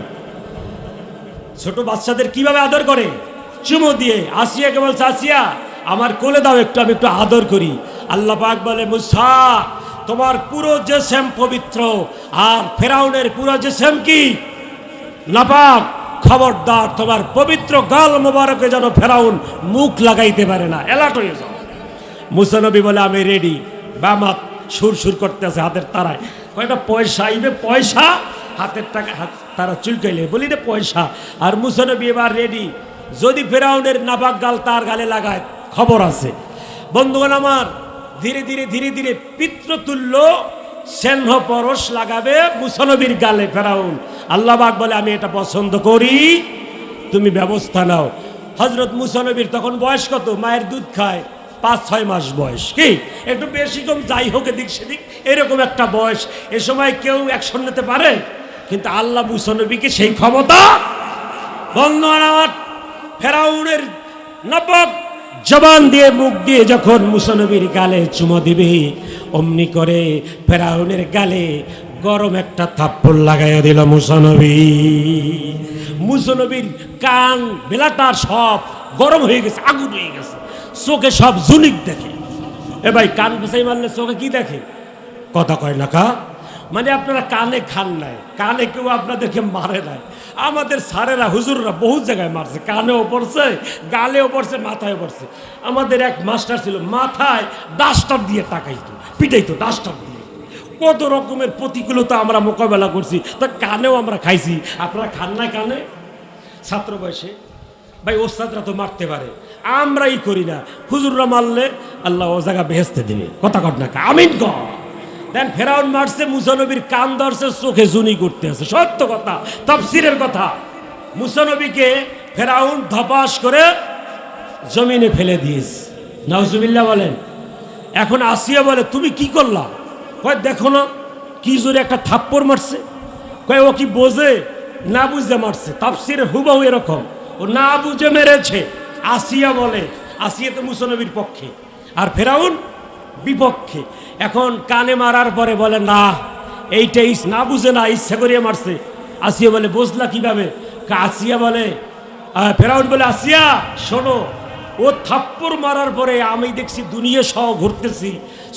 ছোট বাচ্চাদের কিভাবে আদর করে? চুমু দিয়ে। আসিয়াকে বলছে, আসিয়া আমার কোলে দাও একটু, আমি একটু আদর করি। আল্লাহ পাক বলে, মুসা তোমার পুরো জিসম পবিত্র, আর ফেরাউনের পুরো জিসম কি নাপাক। খবরদার তোমার পবিত্র গাল মোবারকে যেন ফেরাউন মুখ লাগাইতে পারে না, অ্যালার্ট হয়ে যাও। মুসা নবী বলে, আমি রেডি। বামাত সুর সুর করতে আছে হাতের তারায়, কয়টা পয়সা আইবে, পয়সা হাতের টাকা, হাত তারা চুলকাইলে বলি রে পয়সা। আর মুসা নবী এবার রেডি, যদি ফেরাউনের নাপাক গাল তার গালে লাগায় খবর আছে। বন্ধুগণ আমার, ধীরে ধীরে ধীরে ধীরে পিতৃতুল্য স্নেহ পরশ লাগাবে মুসা নবীর গালে ফেরাউন। আল্লাহ পাক বলে, আমি এটা পছন্দ করি, তুমি ব্যবস্থা নাও। হযরত মুসা নবীর তখন বয়স কত? মায়ের দুধ খায়, 5-6 মাস বয়স, কি একটু বেশি কম যাই হোক এদিক সেদিক এরকম একটা বয়স। এ সময় কেউ অ্যাকশন নিতে পারে, কিন্তু আল্লাহ মুসা নবীকে সেই ক্ষমতা। বন্ধুগণ আমার, ফেরাউনের নাপাক জবান দিয়ে মুখ দিয়ে যখন মুসা নবীর গালে চুমো দিবে, অমনি করে ফেরাউনের গালে গরম একটা থাপ্পড় লাগাইয়া দিল মুসা নবী। মুসা নবীর কান বেলাটা সব গরম হয়ে গেছে, আগুন হয়ে গেছে, চোখে সব জুনিক দেখে। এ ভাই, কান পেছাই মারলে চোখে কি দেখে? কথা কয় না কা, মানে আপনারা কানে খান নাই, কানে কেউ আপনাদেরকে মারে নাই। আমাদের স্যারেরা হুজুররা বহু জায়গায় মারছে, কানেও পড়ছে, গালেও পড়ছে, মাথায় পড়ছে। আমাদের এক মাস্টার ছিল, মাথায় ডাস্টার দিয়ে টাকাইতো, পিটাইতো ডাস্টার দিয়ে। কত রকমের প্রতিকূলতা আমরা মোকাবেলা করছি, তা কানেও আমরা খাইছি। আপনারা খান নাই কানে? ছাত্র বয়সে ভাই ওস্তাদরা তো মারতে পারে, আমরাই করি না। হুজুররা মারলে আল্লাহ ও জায়গা বেহেস্তে দিবে, কথা কর না, আমিন কর। দেন ফেরাউন মারছে, মুসা নবীর কান ধরছে, চোখে জুনি করতে আছে, সত্য কথা, তাফসীরের কথা। মুসা নবীকে ফেরাউন ধপাস করে জমিনে ফেলে দিয়েছে, নাউজুবিল্লাহ বলেন। এখন আসিয়া বলে, তুমি কি করলা? কয়, দেখো না কি জোরে একটা থাপ্পড় মারছে। কয়, ও কি বোঝে? না বুঝে মারছে। তাফসীরে হুবহু এরকম, ও না বুঝে মেরেছে। আসিয়া বলে, আসিয়া তো মুসা নবীর পক্ষে আর ফেরাউন বিপক্ষে। এখন কানে মারার পরে বলে, না এইটাই না বুঝে না, ইচ্ছা করিয়া মারছে। আসিয়া বলে, বুঝলা কিভাবে? আসিয়া বলে, ফেরাউন বলে, আসিয়া শোনো, ও থাপ্পড় মারার পরে আমি দেখছি দুনিয়া সহ ঘুরতেছি,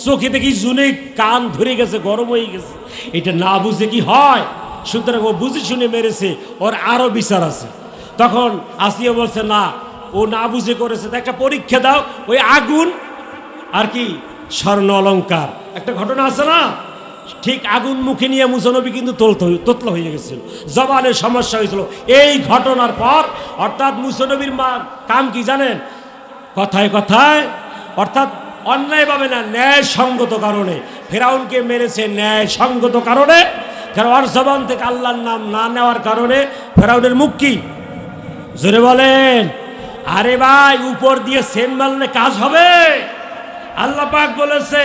চোখে দেখি জুনে কান ধরে গেছে, গরম হয়ে গেছে। এটা না বুঝে কি হয়? সুতরাং ও বুঝে শুনে মেরেছে, ওর আরো বিচার আছে। তখন আসিয়া বলছে, না ও না বুঝে করেছে, একটা পরীক্ষা দাও। ওই আগুন আর কি স্বর্ণ অলঙ্কার, একটা ঘটনা আছে না, ঠিক আগুন মুখে নিয়ে মুসা নবী কিন্তু তোতলা হয়ে গেছিল, জবানের সমস্যা হয়েছিল এই ঘটনার পর। অর্থাৎ মুসা নবীর মা কাম কি জানেন? কথায় কথায়, অর্থাৎ অন্যায়ভাবে না, ন্যায় সঙ্গত কারণে ফেরাউনকে মেরেছে, ন্যায় সঙ্গত কারণে। কারণ ওর জবান থেকে আল্লাহর নাম না নেওয়ার কারণে ফেরাউনের মুখ কি? জোরে বলেন। আরে ভাই, উপর দিয়ে সেন মারলে কাজ হবে? আল্লাহ পাক বলেছে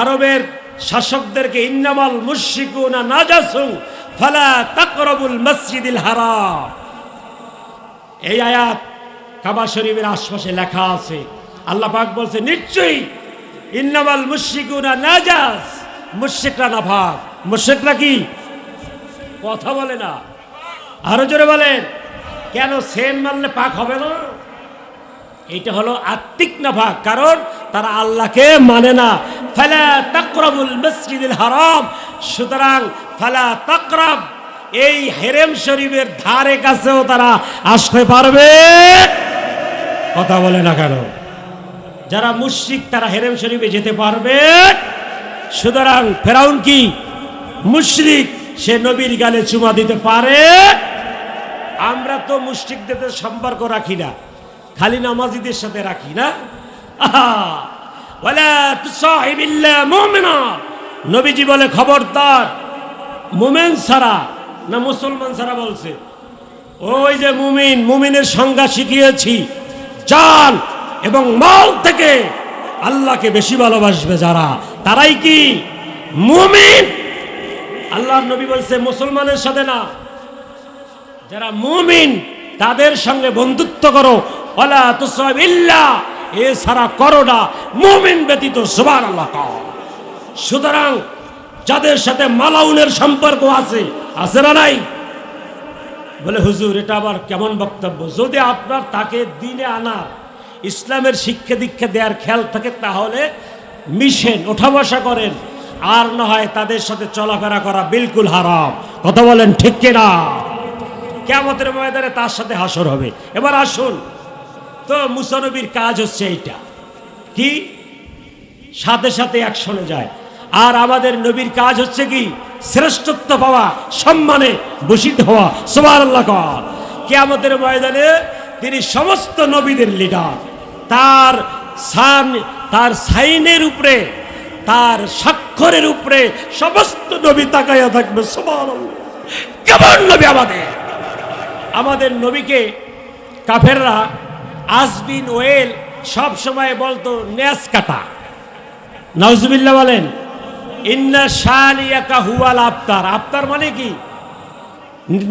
আরবের শাসকদেরকে, ইন্নামাল মুশরিকুনা নাজাসুন ফালা তাকরাবুল মসজিদিল হারাম। এই আয়াত কাবা শরীফের আশপাশে লেখা আছে। আল্লাহ পাক বলছে, নিশ্চয়ই ইন্নামাল মুশরিকুনা নাজাস, মুশরিকরা নাপাক। মুশরিকরা কি? কথা বলে না, আরো জোরে বলেন। কেন সেন মারলে পাক হবে না? এটা হলো আত্মিক নাফাক, কারণ তারা আল্লাহকে মানে না। ফালা তাকরাবুল মসজিদিল হারাম, সুতরাং ফালা তাকরাব, এই হেরেম শরীফের ধারে কাছেও তারা আসতে পারবে। কথা বলে না কেন? যারা মুশরিক তারা হেরেম শরীফে যেতে পারবে। সুতরাং ফেরাউন কি মুশরিক, সে নবীর গালে চুমা দিতে পারে। আমরা তো মুশরিকদের সম্পর্ক রাখি না, খালি নামাজিদের সাথে রাখি না। ওয়ালা তুসাহিবিল্লা মুমিনা, নবীজি বলে খবরদার মুমিন ছাড়া, না মুসলমান ছাড়া বলছে? ওই যে মুমিন, মুমিনের সংজ্ঞা শিখিয়েছি, জান এবং মাল থেকে আল্লাহকে বেশি ভালোবাসবে যারা, তারাই কি মুমিন। আল্লাহর নবী বলছে মুসলমানের সাথে না, যারা মুমিন তাদের সঙ্গে বন্ধুত্ব করো। ওয়ালা তুসাহিবিল্লা, এছাড়া করো না, মুমিন ব্যতীত। সুবহানাল্লাহ। সুতরাং যাদের সাথে মালাউনের সম্পর্ক আছে, আছে না নাই? বলে হুজুর এটা আবার কেমন বক্তব্য? যদি আপনার তাকে দিনে আনার ইসলামের শিক্ষা দীক্ষা দেওয়ার খেয়াল থাকে তাহলে মিশেন, ওঠা বসা করেন, আর না হয় তাদের সাথে চলাফেরা করা বিলকুল হারাম। কথা বলেন ঠিক কিনা? কিয়ামতের ময়দানে তার সাথে হাসর হবে। এবার আসুন তো, মুসা নবীর কাজ হচ্ছে এইটা কি, সাথে সাথে অ্যাকশনে যায়। আর আমাদের নবীর কাজ হচ্ছে কি, শ্রেষ্ঠত্ব পাওয়া, সম্মানে ভূষিত হওয়া। সুবহানাল্লাহ। কিয়ামতের ময়দানে তিনি সমস্ত নবীদের লিডার। তার সাইনের উপরে, তার স্বাক্ষরের উপরে সমস্ত নবী তাকাইয়া থাকবে। সুবহানাল্লাহ। কেমন নবী আমাদের নবীকে কাফেররা আসবিন ওয়েল সব সময় বলতো নেস কাটা। নাউজুবিল্লাহ বলেন। ইন্না শানিয়াকা হুয়াল আবতার। আবতার মানে কি?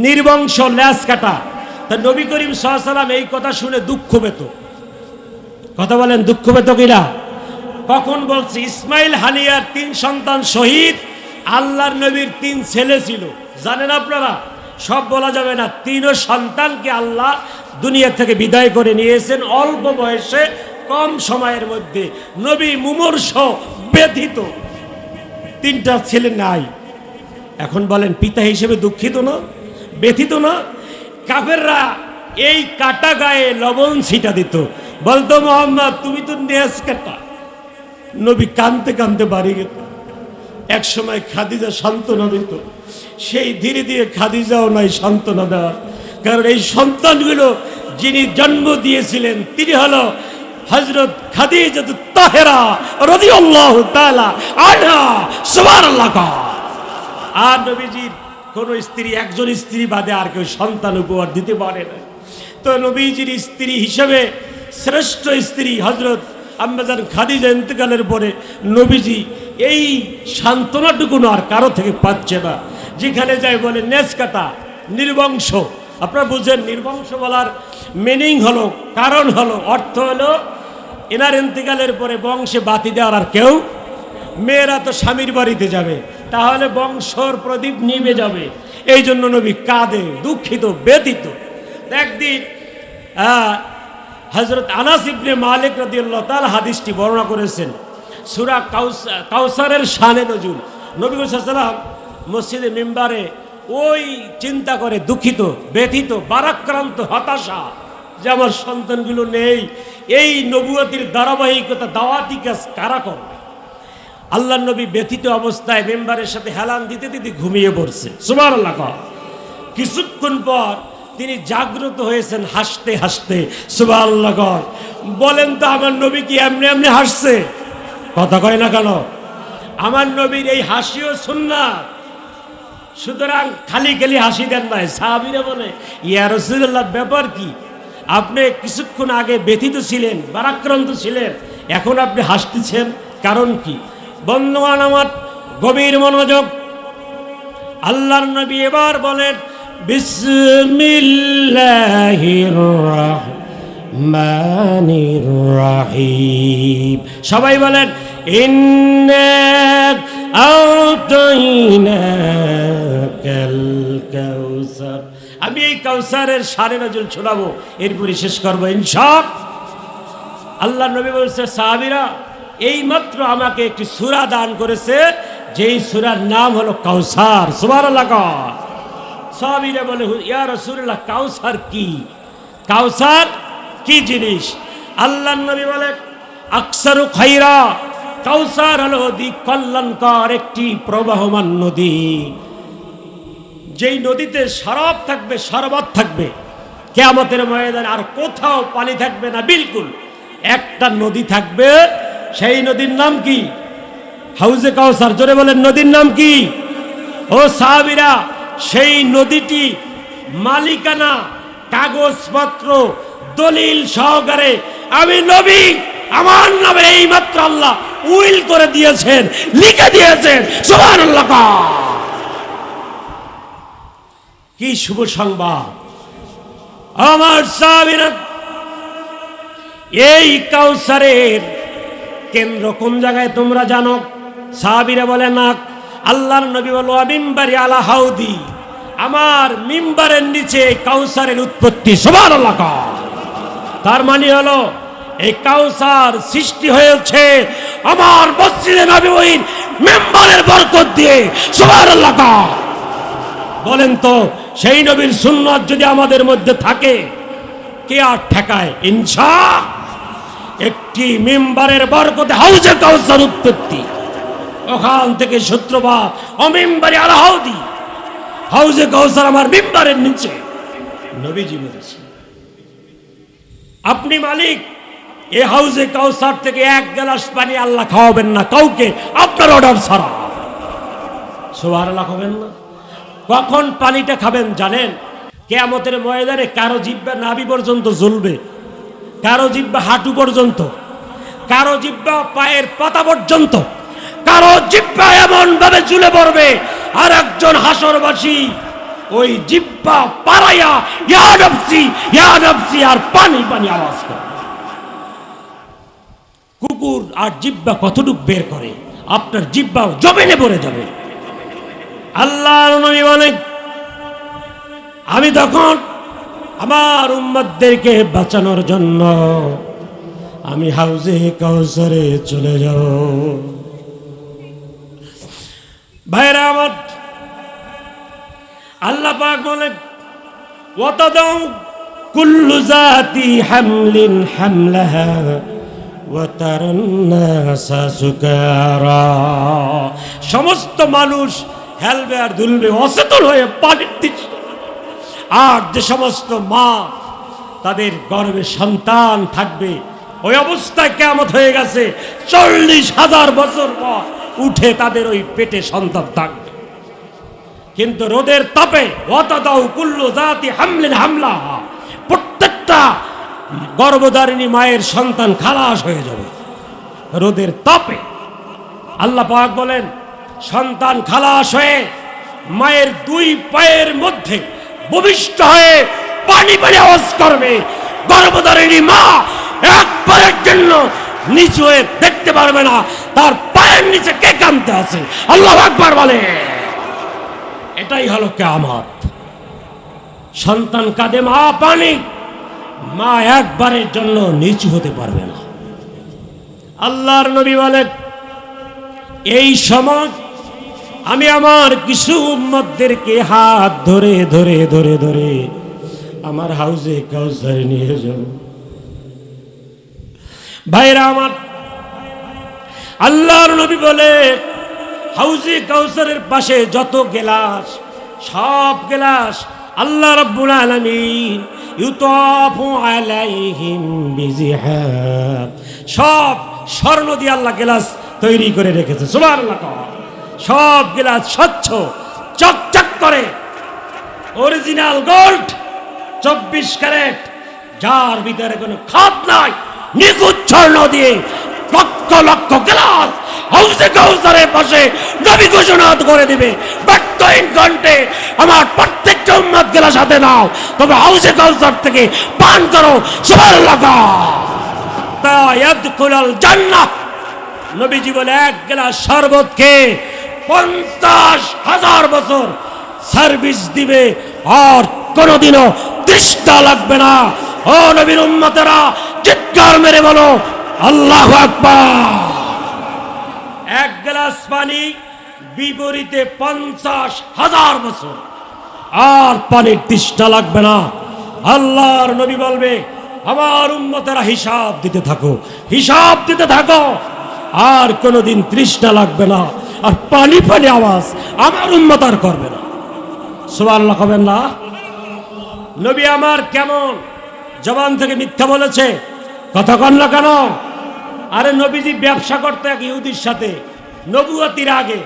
নির্বংশ, লেস কাটা। তা নবী করিম সাল্লাল্লাহু আলাইহি ওয়াসাল্লাম এই কথা শুনে দুঃখ পেত। কথা বলেন দুঃখ পেত কিনা? কখন বলছে? ইসমাইল হানিয়ার 3 সন্তান শহীদ, আল্লাহর নবীর 3 ছেলে ছিল। জানেন আপনারা? সব বলা যাবে না। 3 সন্তানকে আল্লাহ দুনিয়া থেকে বিদায় করে নিয়েছেন অল্প বয়সে, কম সময়ের মধ্যে। নবী মুমূর্ষ, ব্যথিত, 3টা ছেলে নাই। এখন বলেন পিতা হিসেবে দুঃখিত না, ব্যথিত না? কাফেররা এই কাটা গায়ে লবণ ছিটা দিত, বলতো মোহাম্মদ তুমি তো নেস কাটা। নবী কানতে কানতে বাড়ি গেত। এক সময় খাদিজা সান্ত্বনা দিত, সেই ধীরে ধীরে খাদিজাও নাই সান্ত্বনা দেওয়ার। কারণ এই সন্তানগুলো যিনি জন্ম দিয়েছিলেন তিনি হলো হযরত খাদিজা তাহেরা রাদিয়াল্লাহু তাআলা আনহা। সুবহানাল্লাহ। আর নবীজির কোন স্ত্রী, একজন স্ত্রী বাদে আর কেউ সন্তান উপহার দিতে পারে না। তো নবীজির স্ত্রী হিসেবে শ্রেষ্ঠ স্ত্রী হযরত আম্মাজান খাদিজা ইন্তেকালের পরে নবীজি এই সান্ত্বনাটুকু আর কারো থেকে পাচ্ছে না। যেখানে যায় বলে নেস কাটা, নির্বংশ। আপনারা বুঝেন নির্বংশ বলার মিনিং হলো, কারণ হলো, অর্থ হলো এনার ইন্তেকালের পরে বংশে বাতি দেওয়ার আর কেউ, মেয়েরা তো স্বামীর বাড়িতে যাবে, তাহলে বংশর প্রদীপ নিভে যাবে। এই জন্য নবী কাঁদে, দুঃখিত, ব্যথিত। একদিন হযরত আনাস ইবনে মালিক রাদিয়াল্লাহু তাআলা হাদিসটি বর্ণনা করেছেন। সূরা কাউসারের শানে নজুল। নবী সাল্লাল্লাহু আলাইহি ওয়াসাল্লাম মসজিদে মিম্বারে ওই চিন্তা করে দুঃখিত, ব্যথিত, বারাক্রান্ত, হতাশা যে আমার সন্তানগুলো নেই। এই নবুয়তির ধারাবাহিকতা, দাওয়াতি কাজ কারা করে? আল্লাহর নবী ব্যথিত অবস্থায় মেম্বারের সাথে হেলান দিতে দিতে ঘুমিয়ে পড়ছে। সুবহানাল্লাহ। কিছুক্ষণ পর তিনি জাগ্রত হয়েছেন হাসতে হাসতে। সুবহানাল্লাহ। বলেন তো আমার নবী কি এমনি এমনি হাসছে? কথা কয় না কেন? আমার নবীর এই হাসিও সুন্নাত। সুতরাং খালি খালি হাসি দেন নাই। সাহাবীরা বলে ইয়া রাসূলুল্লাহ ব্যাপার কি? আপনি কিছুক্ষণ আগে ব্যথিত ছিলেন, বারাক্রান্ত ছিলেন, এখন আপনি হাসতেছেন, কারণ কি? বন্ধুগণ আমার, গভীর মনোযোগ। আল্লাহর নবী এবার বলেন বিসমিল্লাহির রাহমানির রাহিম। সবাই বলেন ইন্না আ'তাইনাকাল কাউসার। আমি এই কাউসারের শানে নজুল শোনাবো, এরপরে শেষ করবো ইনশাআল্লাহ। আল্লাহ নবী বলছে সাহাবীরা এইমাত্র আমাকে একটি সূরা দান করেছে, যেই সূরার নাম হলো কাউসার। সুবহানাল্লাহ। সাহাবীরা বলে ইয়া রাসূলুল্লাহ কাউসার কি? কাউসার কি জিনিস? আল্লাহর নবী বলে আকসারু খাইরা। কাউসার হলো অতি কল্যাণকর একটি প্রবাহমান নদী, যেই নদীতে শরাব থাকবে, শরবত থাকবে। কিয়ামতের ময়দানে আর কোথাও পানি থাকবে না, বিলকুল একটা নদী থাকবে। সেই নদীর নাম কি? হাউজে কাউসার। জোরে বলেন নদীর নাম কি? ও সাহাবীরা, সেই নদীটি মালিকানা, কাগজপত্র, দলিল সহকারে আমি নবী, আমার নামে এইমাত্র আল্লাহ উইল করে দিয়েছেন, লিখে দিয়েছেন। সুবহানাল্লাহ। কি শুভ সংবাদ আমার সাহাবীরা। এই কাউসারের কেন্দ্র কোন জায়গায় তোমরা জানো? সাহাবীরা বলে না। আল্লাহর নবী বলো মিম্বারি আলা হাউদি, আমার মিম্বারের নিচে কাউসারের উৎপত্তি। সুবহানাল্লাহ। তার মানে হলো এই কাউসার সৃষ্টি হয়েছে আমার মসজিদে নববীর মিম্বারের বরকত দিয়ে। সুবহানাল্লাহ। বলেন তো সেই নবীর সুন্নাত যদি আমাদের মধ্যে থাকে কে আর ঠেকায়? ইনশাআল্লাহ। একটি মিম্বারের বরকতে হাউজে কাউসার উৎপত্তি। ওখান থেকে সূত্রপাত অমিম্বারি আলা হাউদি। হাউজে কাউসার আমার মিম্বারের নিচে। নবীজি বলেছেন আপনি মালিক, এই হাউজে কাউসার থেকে এক গ্লাস পানি আল্লাহ খাওয়াবেন না কাউকে আপনার অর্ডার ছাড়া। সুবহানাল্লাহ খাবেন না। কখন পানিটা খাবেন জানেন? কিয়ামতের ময়দানে কারো জিহ্বা নাভি পর্যন্ত জ্বলবে, কারো জিহ্বা হাঁটু পর্যন্ত, কারো জিহ্বা পায়ের পাতা পর্যন্ত, কারো জিহ্বা এমন ভাবে ঝুলে পড়বে আর একজন হাসরবাসী ওই জিহ্বা পাড়াইয়া ইয়া নফসি আর পানি পানি আওয়াজ করে। কুকুর আর জিহ্বা কতটুক বের করে, আপনার জিহ্বা জমিনে পড়ে যাবে। আল্লাহর নবী বলেন আমি তখন আমার উম্মতদেরকে বাঁচানোর জন্য আমি হাউজে কাউসারে চলে যাব। ভাইরা আমার, আল্লাহ পাক বলেন ওয়াতাদাউ কুল্লু জাতি হামলিন হামলাহা ওয়া তারান নাসা সুকারা। সমস্ত মানুষ হেলবে আর দুলবে অচেতন হয়ে পানির দিচ্ছে। আর যে সমস্ত মা তাদের গর্ভে সন্তান থাকবে ওই অবস্থায় কিয়ামত হয়ে গেছে, 40,000 বছর পর উঠে তাদের ওই পেটে সন্তান থাকবে। কিন্তু রোদের তাপে ওয়াতাদাউ কুল্লু জাতি হামলিন হামলা, প্রত্যেকটা গর্ভধারিণী মায়ের সন্তান খালাস হয়ে যাবে রোদের তাপে। আল্লাহ পাক বলেন সন্তান খালাস হয়ে মায়ের দুই পায়ের মধ্যে ভূমিষ্ঠ হয়ে পানি পানি আওয়াজ করবে। গর্ভধারিণী মা একবারের জন্য নিচু হয়ে দেখতে পারবে না তার পায়ের নিচে কে কাঁদতে আছে। আল্লাহু আকবার বলে। এটাই হলো কিয়ামত। সন্তান কাঁদে, মা পানি, মা একবারের জন্য নিচু হতে পারবে না। আল্লাহর নবী বলেন এই সময় আমি আমার কিছু উম্মতদেরকে হাত ধরে ধরে ধরে ধরে আমার হাউজে কাউসারে নিয়ে যাব। ভাইরা আমার, আল্লাহর নবী বলে হাউজে কাউসারের পাশে যত গেলাস, সব গেলাস আল্লাহ রাব্বুল আলামিন ইউতাফু আলাইহিম বিজিহাব, সব স্বর্ণ দিয়ে আল্লাহ গেলাস তৈরি করে রেখেছে। সুবহানাল্লাহ। সব গেলাস স্বচ্ছ চকচক করে, অরিজিনাল গোল্ড, 24 ক্যারেট, যার ভিতরে কোনো খাদ নাই, নিখুঁত স্বর্ণ দিয়ে লক্ষ লক্ষ গেলাস হাউজে কাউসারের পাশে নবী ঘোষণা করে দিবে 72 ঘন্টে আমার প্রত্যেকটা উম্মত গেলাস হাতে নাও, তবে হাউজে কাউসার থেকে পান করো। সুবহানাল্লাহ। তা ইয়াদখুলুল জান্নাহ। নবীজি বলে এক গ্লাস শরবত খেয়ে 50,000 বছর সার্ভিস দিবে আর কোনোদিনও তৃষ্ণা লাগবে না। ও নবীর উম্মতেরা চিৎকার মেরে বলো আল্লাহু আকবার। এক গ্লাস পানি বিপরীতে 50,000 বছর আর পানির তৃষ্ণা লাগবে না। আল্লাহর নবী বলবে আমার উম্মতেরা হিসাব দিতে থাকো, হিসাব দিতে থাকো, আর কোনোদিন তৃষ্ণা লাগবে না, আর পানি পানি আওয়াজ আমার উম্মত আর করবে না। সুবহানাল্লাহ কবেন না? নবী আমার কেমন জবান থেকে মিথ্যা বলেছে, কথা কন না কেন? আরে নবীজি ব্যবসা করতে এক ইহুদির সাথে নবুয়তির আগে,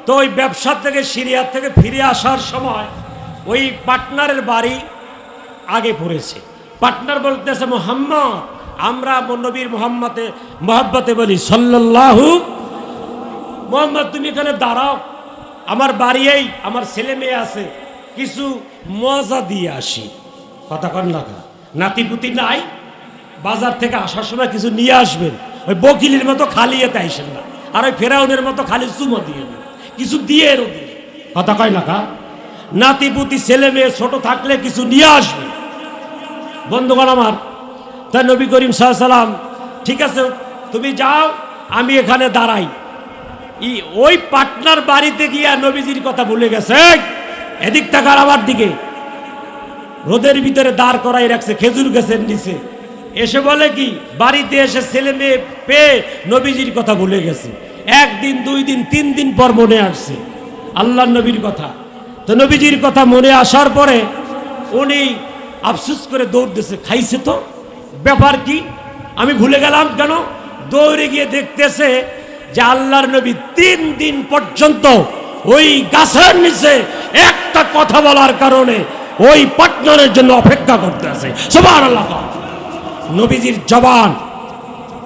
তো ওই ব্যবসা থেকে সিরিয়া থেকে ফিরে আসার সময় ওই পার্টনারের বাড়ি আগে পড়েছে। পার্টনার বলতেছে মুহাম্মদ, আমরা নবীর মোহাম্মতে বলি সাল্লাল্লাহু, মুহাম্মদ তুমি এখানে দাঁড়াও, আমার বাড়িয়েই আমার ছেলে মেয়ে আছে, কিছু মজা দিয়ে আসি। কথা কন না, নাতিপুতি নাই, বাজার থেকে আসার সময় কিছু নিয়ে আসবেন, ওই বকিলের মতো খালি এতে আইসেন না, আর ওই ফেরাউনের মতো খালি চুমো দিয়ে কিছু দিয়ে কথা কয় না কা। নাতিপুতি ছেলে মেয়ে ছোট থাকলে কিছু নিয়ে আসবে। বন্ধুগণ আমার, তাই নবী করিম সাল্লাল্লাহু আলাইহি সাল্লাম, ঠিক আছে তুমি যাও, আমি এখানে দাঁড়াই। ওই পাটনার বাড়িতে গিয়া নবীজির কথা ভুলে গেছে। এদিক তাকার আমার দিকে, রোদের ভিতরে দাঁড় করাই রাখছে খেজুর গাছের নিচে। এসে বলে কি, বাড়িতে এসে ছেলে মেয়ে পেয়ে নবীজির কথা ভুলে গেছে। একদিন, 2 দিন, 3 দিন পর মনে আসছে আল্লাহর নবীর কথা। তো নবীজির কথা মনে আসার পরে উনি আফসোস করে দৌড় দিয়েছে, খাইছে তো, ব্যাপার কি, আমি ভুলে গেলাম কেন? দৌড়ে গিয়ে দেখতেছে যে আল্লাহর নবী 3 দিন পর্যন্ত ওই গাছের নিচে একটা কথা বলার কারণে ওই পার্টনারের জন্য অপেক্ষা করতে আছে। সুবহানাল্লাহ। নবীজির জবান,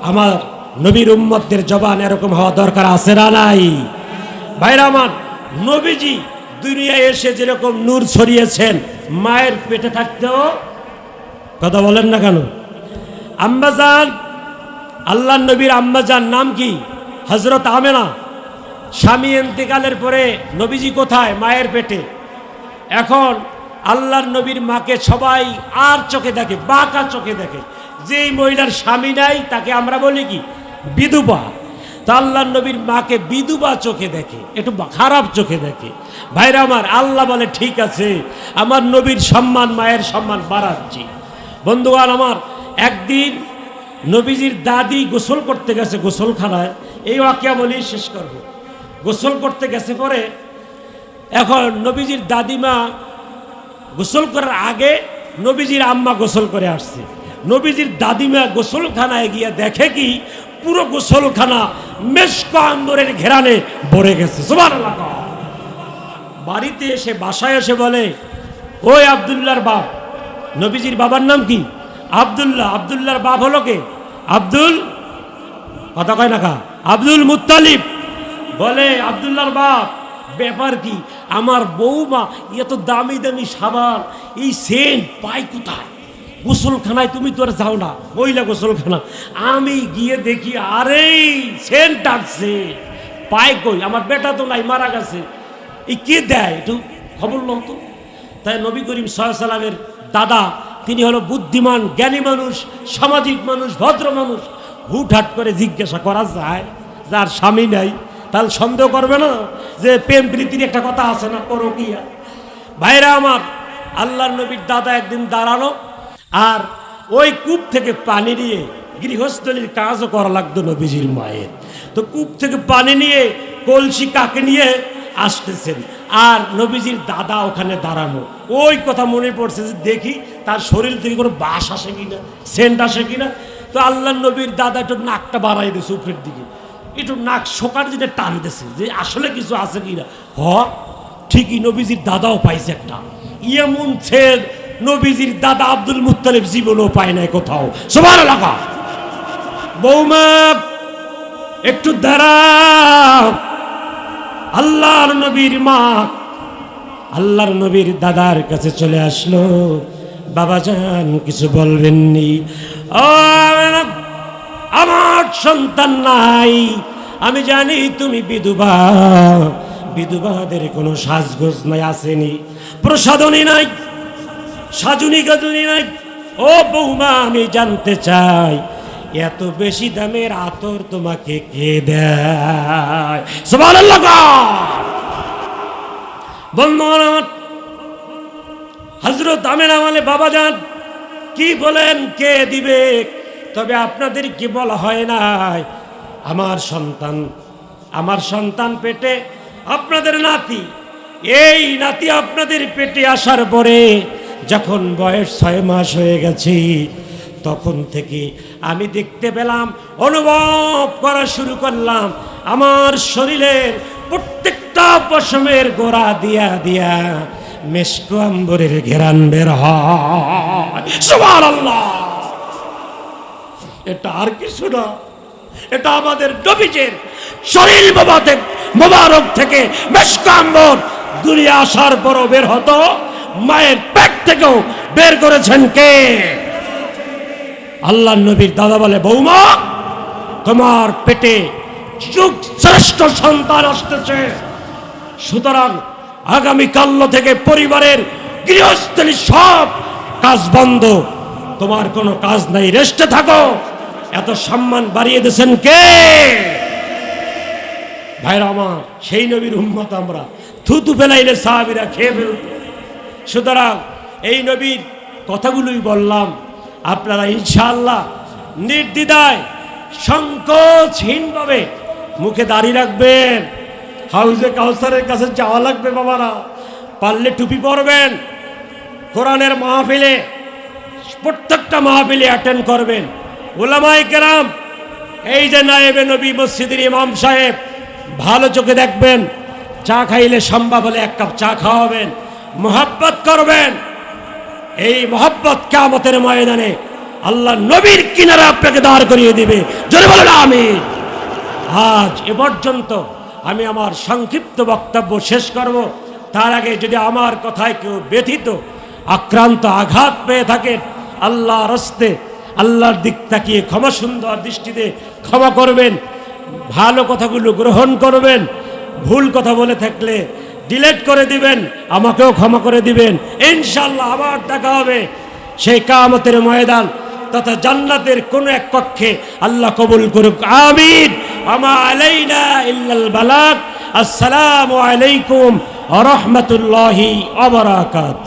আমার নবীর উম্মতদের জবান এরকম হওয়া দরকার আছে না নাই? ভাইরা আমার, নবীজি দুনিয়ায় এসে যেরকম নূর ছড়িয়েছেন, মায়ের পেটে থাকতেও, কথা বলেন না কেন? আম্মাজান, আল্লাহর নবীর আম্মাজান নাম কি? হযরত আমেনা। স্বামী ইন্তেকালের পরে নবীজি কোথায়? মায়ের পেটে। এখন আল্লাহর নবীর মাকে সবাই আর চোখে দেখে, বাঁকা চোখে দেখে। যেই মহিলার স্বামী নাই তাকে আমরা বলি কি? বিধবা। তা আল্লাহর নবীর মাকে বিধবা চোখে দেখে, একটু খারাপ চোখে দেখে। ভাইরা আমার, আল্লাহ বলে ঠিক আছে, আমার নবীর সম্মান, মায়ের সম্মান বাড়াচ্ছি। বন্ধুগণ আমার, একদিন নবীজির দাদি গোসল করতে গেছে গোসলখানায়। এই ওয়াকিয়া বলেই শেষ করব। গোসল করতে গেছে পরে, এখন নবীজির দাদিমা গোসল করার আগে নবীজির আম্মা গোসল করে আসছে। নবীজির দাদিমা গোসলখানায় গিয়ে দেখে কি, পুরো গোসলখানা মেশক আম্বরের ঘেরানে ভরে গেছে। সুবহানাল্লাহ। বাড়িতে এসে, বাসায় এসে বলে, ওই আব্দুল্লাহর বাপ, নবীজির বাবার নাম কি? আব্দুল্লাহ। আব্দুল্লাহর বাপ হলো কে? আব্দুল, কথা কয় না কা, আব্দুল মুত্তালিব। বলে আব্দুল্লাহর বাপ, ব্যাপার কি? আমার বৌমা এত দামি দামি সাবান, এই সেন্ট পাই কোথায়? গোসলখানায় তুমি তো আর যাও না, মহিলা গোসলখানা। আমি গিয়ে দেখি, আরে সেন্ট আসছে, পাই কই? আমার বেটা তো নাই, মারা গেছে। এই কে দেয়? একটু খবর নাও তো। তাই নবী করিম সাল্লাল্লাহু আলাইহি সাল্লামের দাদা, তিনি হলো বুদ্ধিমান, জ্ঞানী মানুষ, সামাজিক মানুষ, ভদ্র মানুষ। হুটহাট করে জিজ্ঞাসা করা যায়, যার স্বামী নাই তাহলে সন্দেহ করবে না যে প্রেম প্রীতির একটা কথা আছে না, পরকীয়া। ভাইরা আমার, আল্লাহর নবীর দাদা একদিন দাঁড়ানো, আর ওই কূপ থেকে পানি নিয়ে, গৃহস্থলীর কাজও করা লাগতো নবীজির মায়ের। তো কূপ থেকে পানি নিয়ে কলসি কাকে নিয়ে আসতেছেন, আর নবীজির দাদা ওখানে দাঁড়ানো। ওই কথা মনে পড়ছে যে দেখি তার শরীর থেকে কোনো বাস আসে কিনা, সেন্ট আসে কিনা। তো আল্লাহর নবীর দাদা একটু নাকটা বাড়াই দিয়েছে উপরের দিকে, একটু নাক শোকার দিকে টান দিয়েছে যে আসলে কিছু আছে কিনা। ঠিকই, নবীজির দাদাও পাইছে একটা। এমন ছেলে নবীজির দাদা আব্দুল মুত্তালিব জীবনও পায় নাই কোথাও। সুবহানাল্লাহ। বৌমা একটু দাঁড়াও। আল্লাহর নবীর মা আল্লাহর নবীর দাদার কাছে চলে আসলো। বাবাজান কিছু বলবেননি? আমার সন্তান নাই, আমি জানি তুমি বিধবা, বিধবাদের কোনো সাজগোজ নাই, আসেনি, প্রসাদনী নাই, সাজুনি গাজুনি নাই। ও বৌমা, আমি জানতে চাই এত বেশি দামের আতর তোমাকে কে দেয়? সুবহানাল্লাহ। বন্ধুগণ, হযরত আমেনা বলে, বাবাজান কি বলেন, কে দিবে? তবে আপনাদের কি বলা হয় নাই, আমার সন্তান পেটে, আপনাদের নাতি, এই নাতি আপনাদের পেটে আসার পরে যখন বয়স 6 মাস হয়ে গেছে, তখন থেকে আমি দেখতে পেলাম, অনুভব করা শুরু করলাম, আমার শরীরের প্রত্যেকটা পশমের গোড়া দিয়া দিয়া মেশক আম্বরের ঘেরান বের হয়। সুবহানাল্লাহ। এটা আর কিছু না, এটা আমাদের নবীজির শরীর মোবারক থেকে মেশক আম্বর দুনিয়া আসার পরও বের হতো, মায়ের পেট থেকেও বের করেছেন কে? আল্লাহর নবীর দাদা বলে, বৌমা তোমার পেটে যুগ শ্রেষ্ঠ সন্তান আসতেছে, সুতরাং আগামীকাল থেকে পরিবারের গৃহস্থলী সব কাজ বন্ধ, তোমার কোনো কাজ নাই, রেস্টে থাকো। এত সম্মান বাড়িয়ে দিয়েছেন কে? ভাইরা আমার, সেই নবীর উম্মত আমরা। থুতু ফেলাইলে সাহাবীরা খেয়ে ফেলত। সুতরাং এই নবীর কথাগুলোই বললাম, আপনারা ইনশাআল্লাহ নির্দ্বিধায় সংকোচহীনভাবে মুখে দাঁড়িয়ে রাখবেন। হাউজে কাউসারের কাছে যাওয়া লাগবে বাবারা, পারলে টুপি পরবেন। কোরআনের মাহফিলে, প্রত্যেকটা মাহফিলে অ্যাটেন্ড করবেন। উলামায়ে কেরাম, এই যে নায়েবে নবী মসজিদের ইমাম সাহেব, ভালো চোখে দেখবেন। চা খাইলে সম্ভব হলে এক কাপ চা খাওয়াবেন, মোহাব্বত করবেন। এই মোহাব্বত কিয়ামতের ময়দানে আল্লাহ নবীর কিনারে আপনাকে দাঁড় করিয়ে দিবে। জোরে বলেন আমিন। আজ এ পর্যন্ত আমি আমার সংক্ষিপ্ত বক্তব্য শেষ করব। তার আগে যদি আমার কথায় কেউ ব্যথিত, আক্রান্ত, আঘাত পেয়ে থাকেন, আল্লাহর হস্তে, আল্লাহর দিক তাকিয়ে ক্ষমা সুন্দর দৃষ্টিতে ক্ষমা করবেন। ভালো কথাগুলো গ্রহণ করবেন। ভুল কথা বলে থাকলে ডিলিট করে দিবেন, আমাকেও ক্ষমা করে দিবেন। ইনশাআল্লাহ আবার দেখা হবে সেই কিয়ামতের ময়দান তথা জান্নাতের কোন এক কক্ষে। আল্লাহ কবুল করুক, আমিন। আমা আলাইনা ইল্লাল বালাগ। আসসালামু আলাইকুম ওয়া রাহমাতুল্লাহি ওয়া বারাকাতুহু।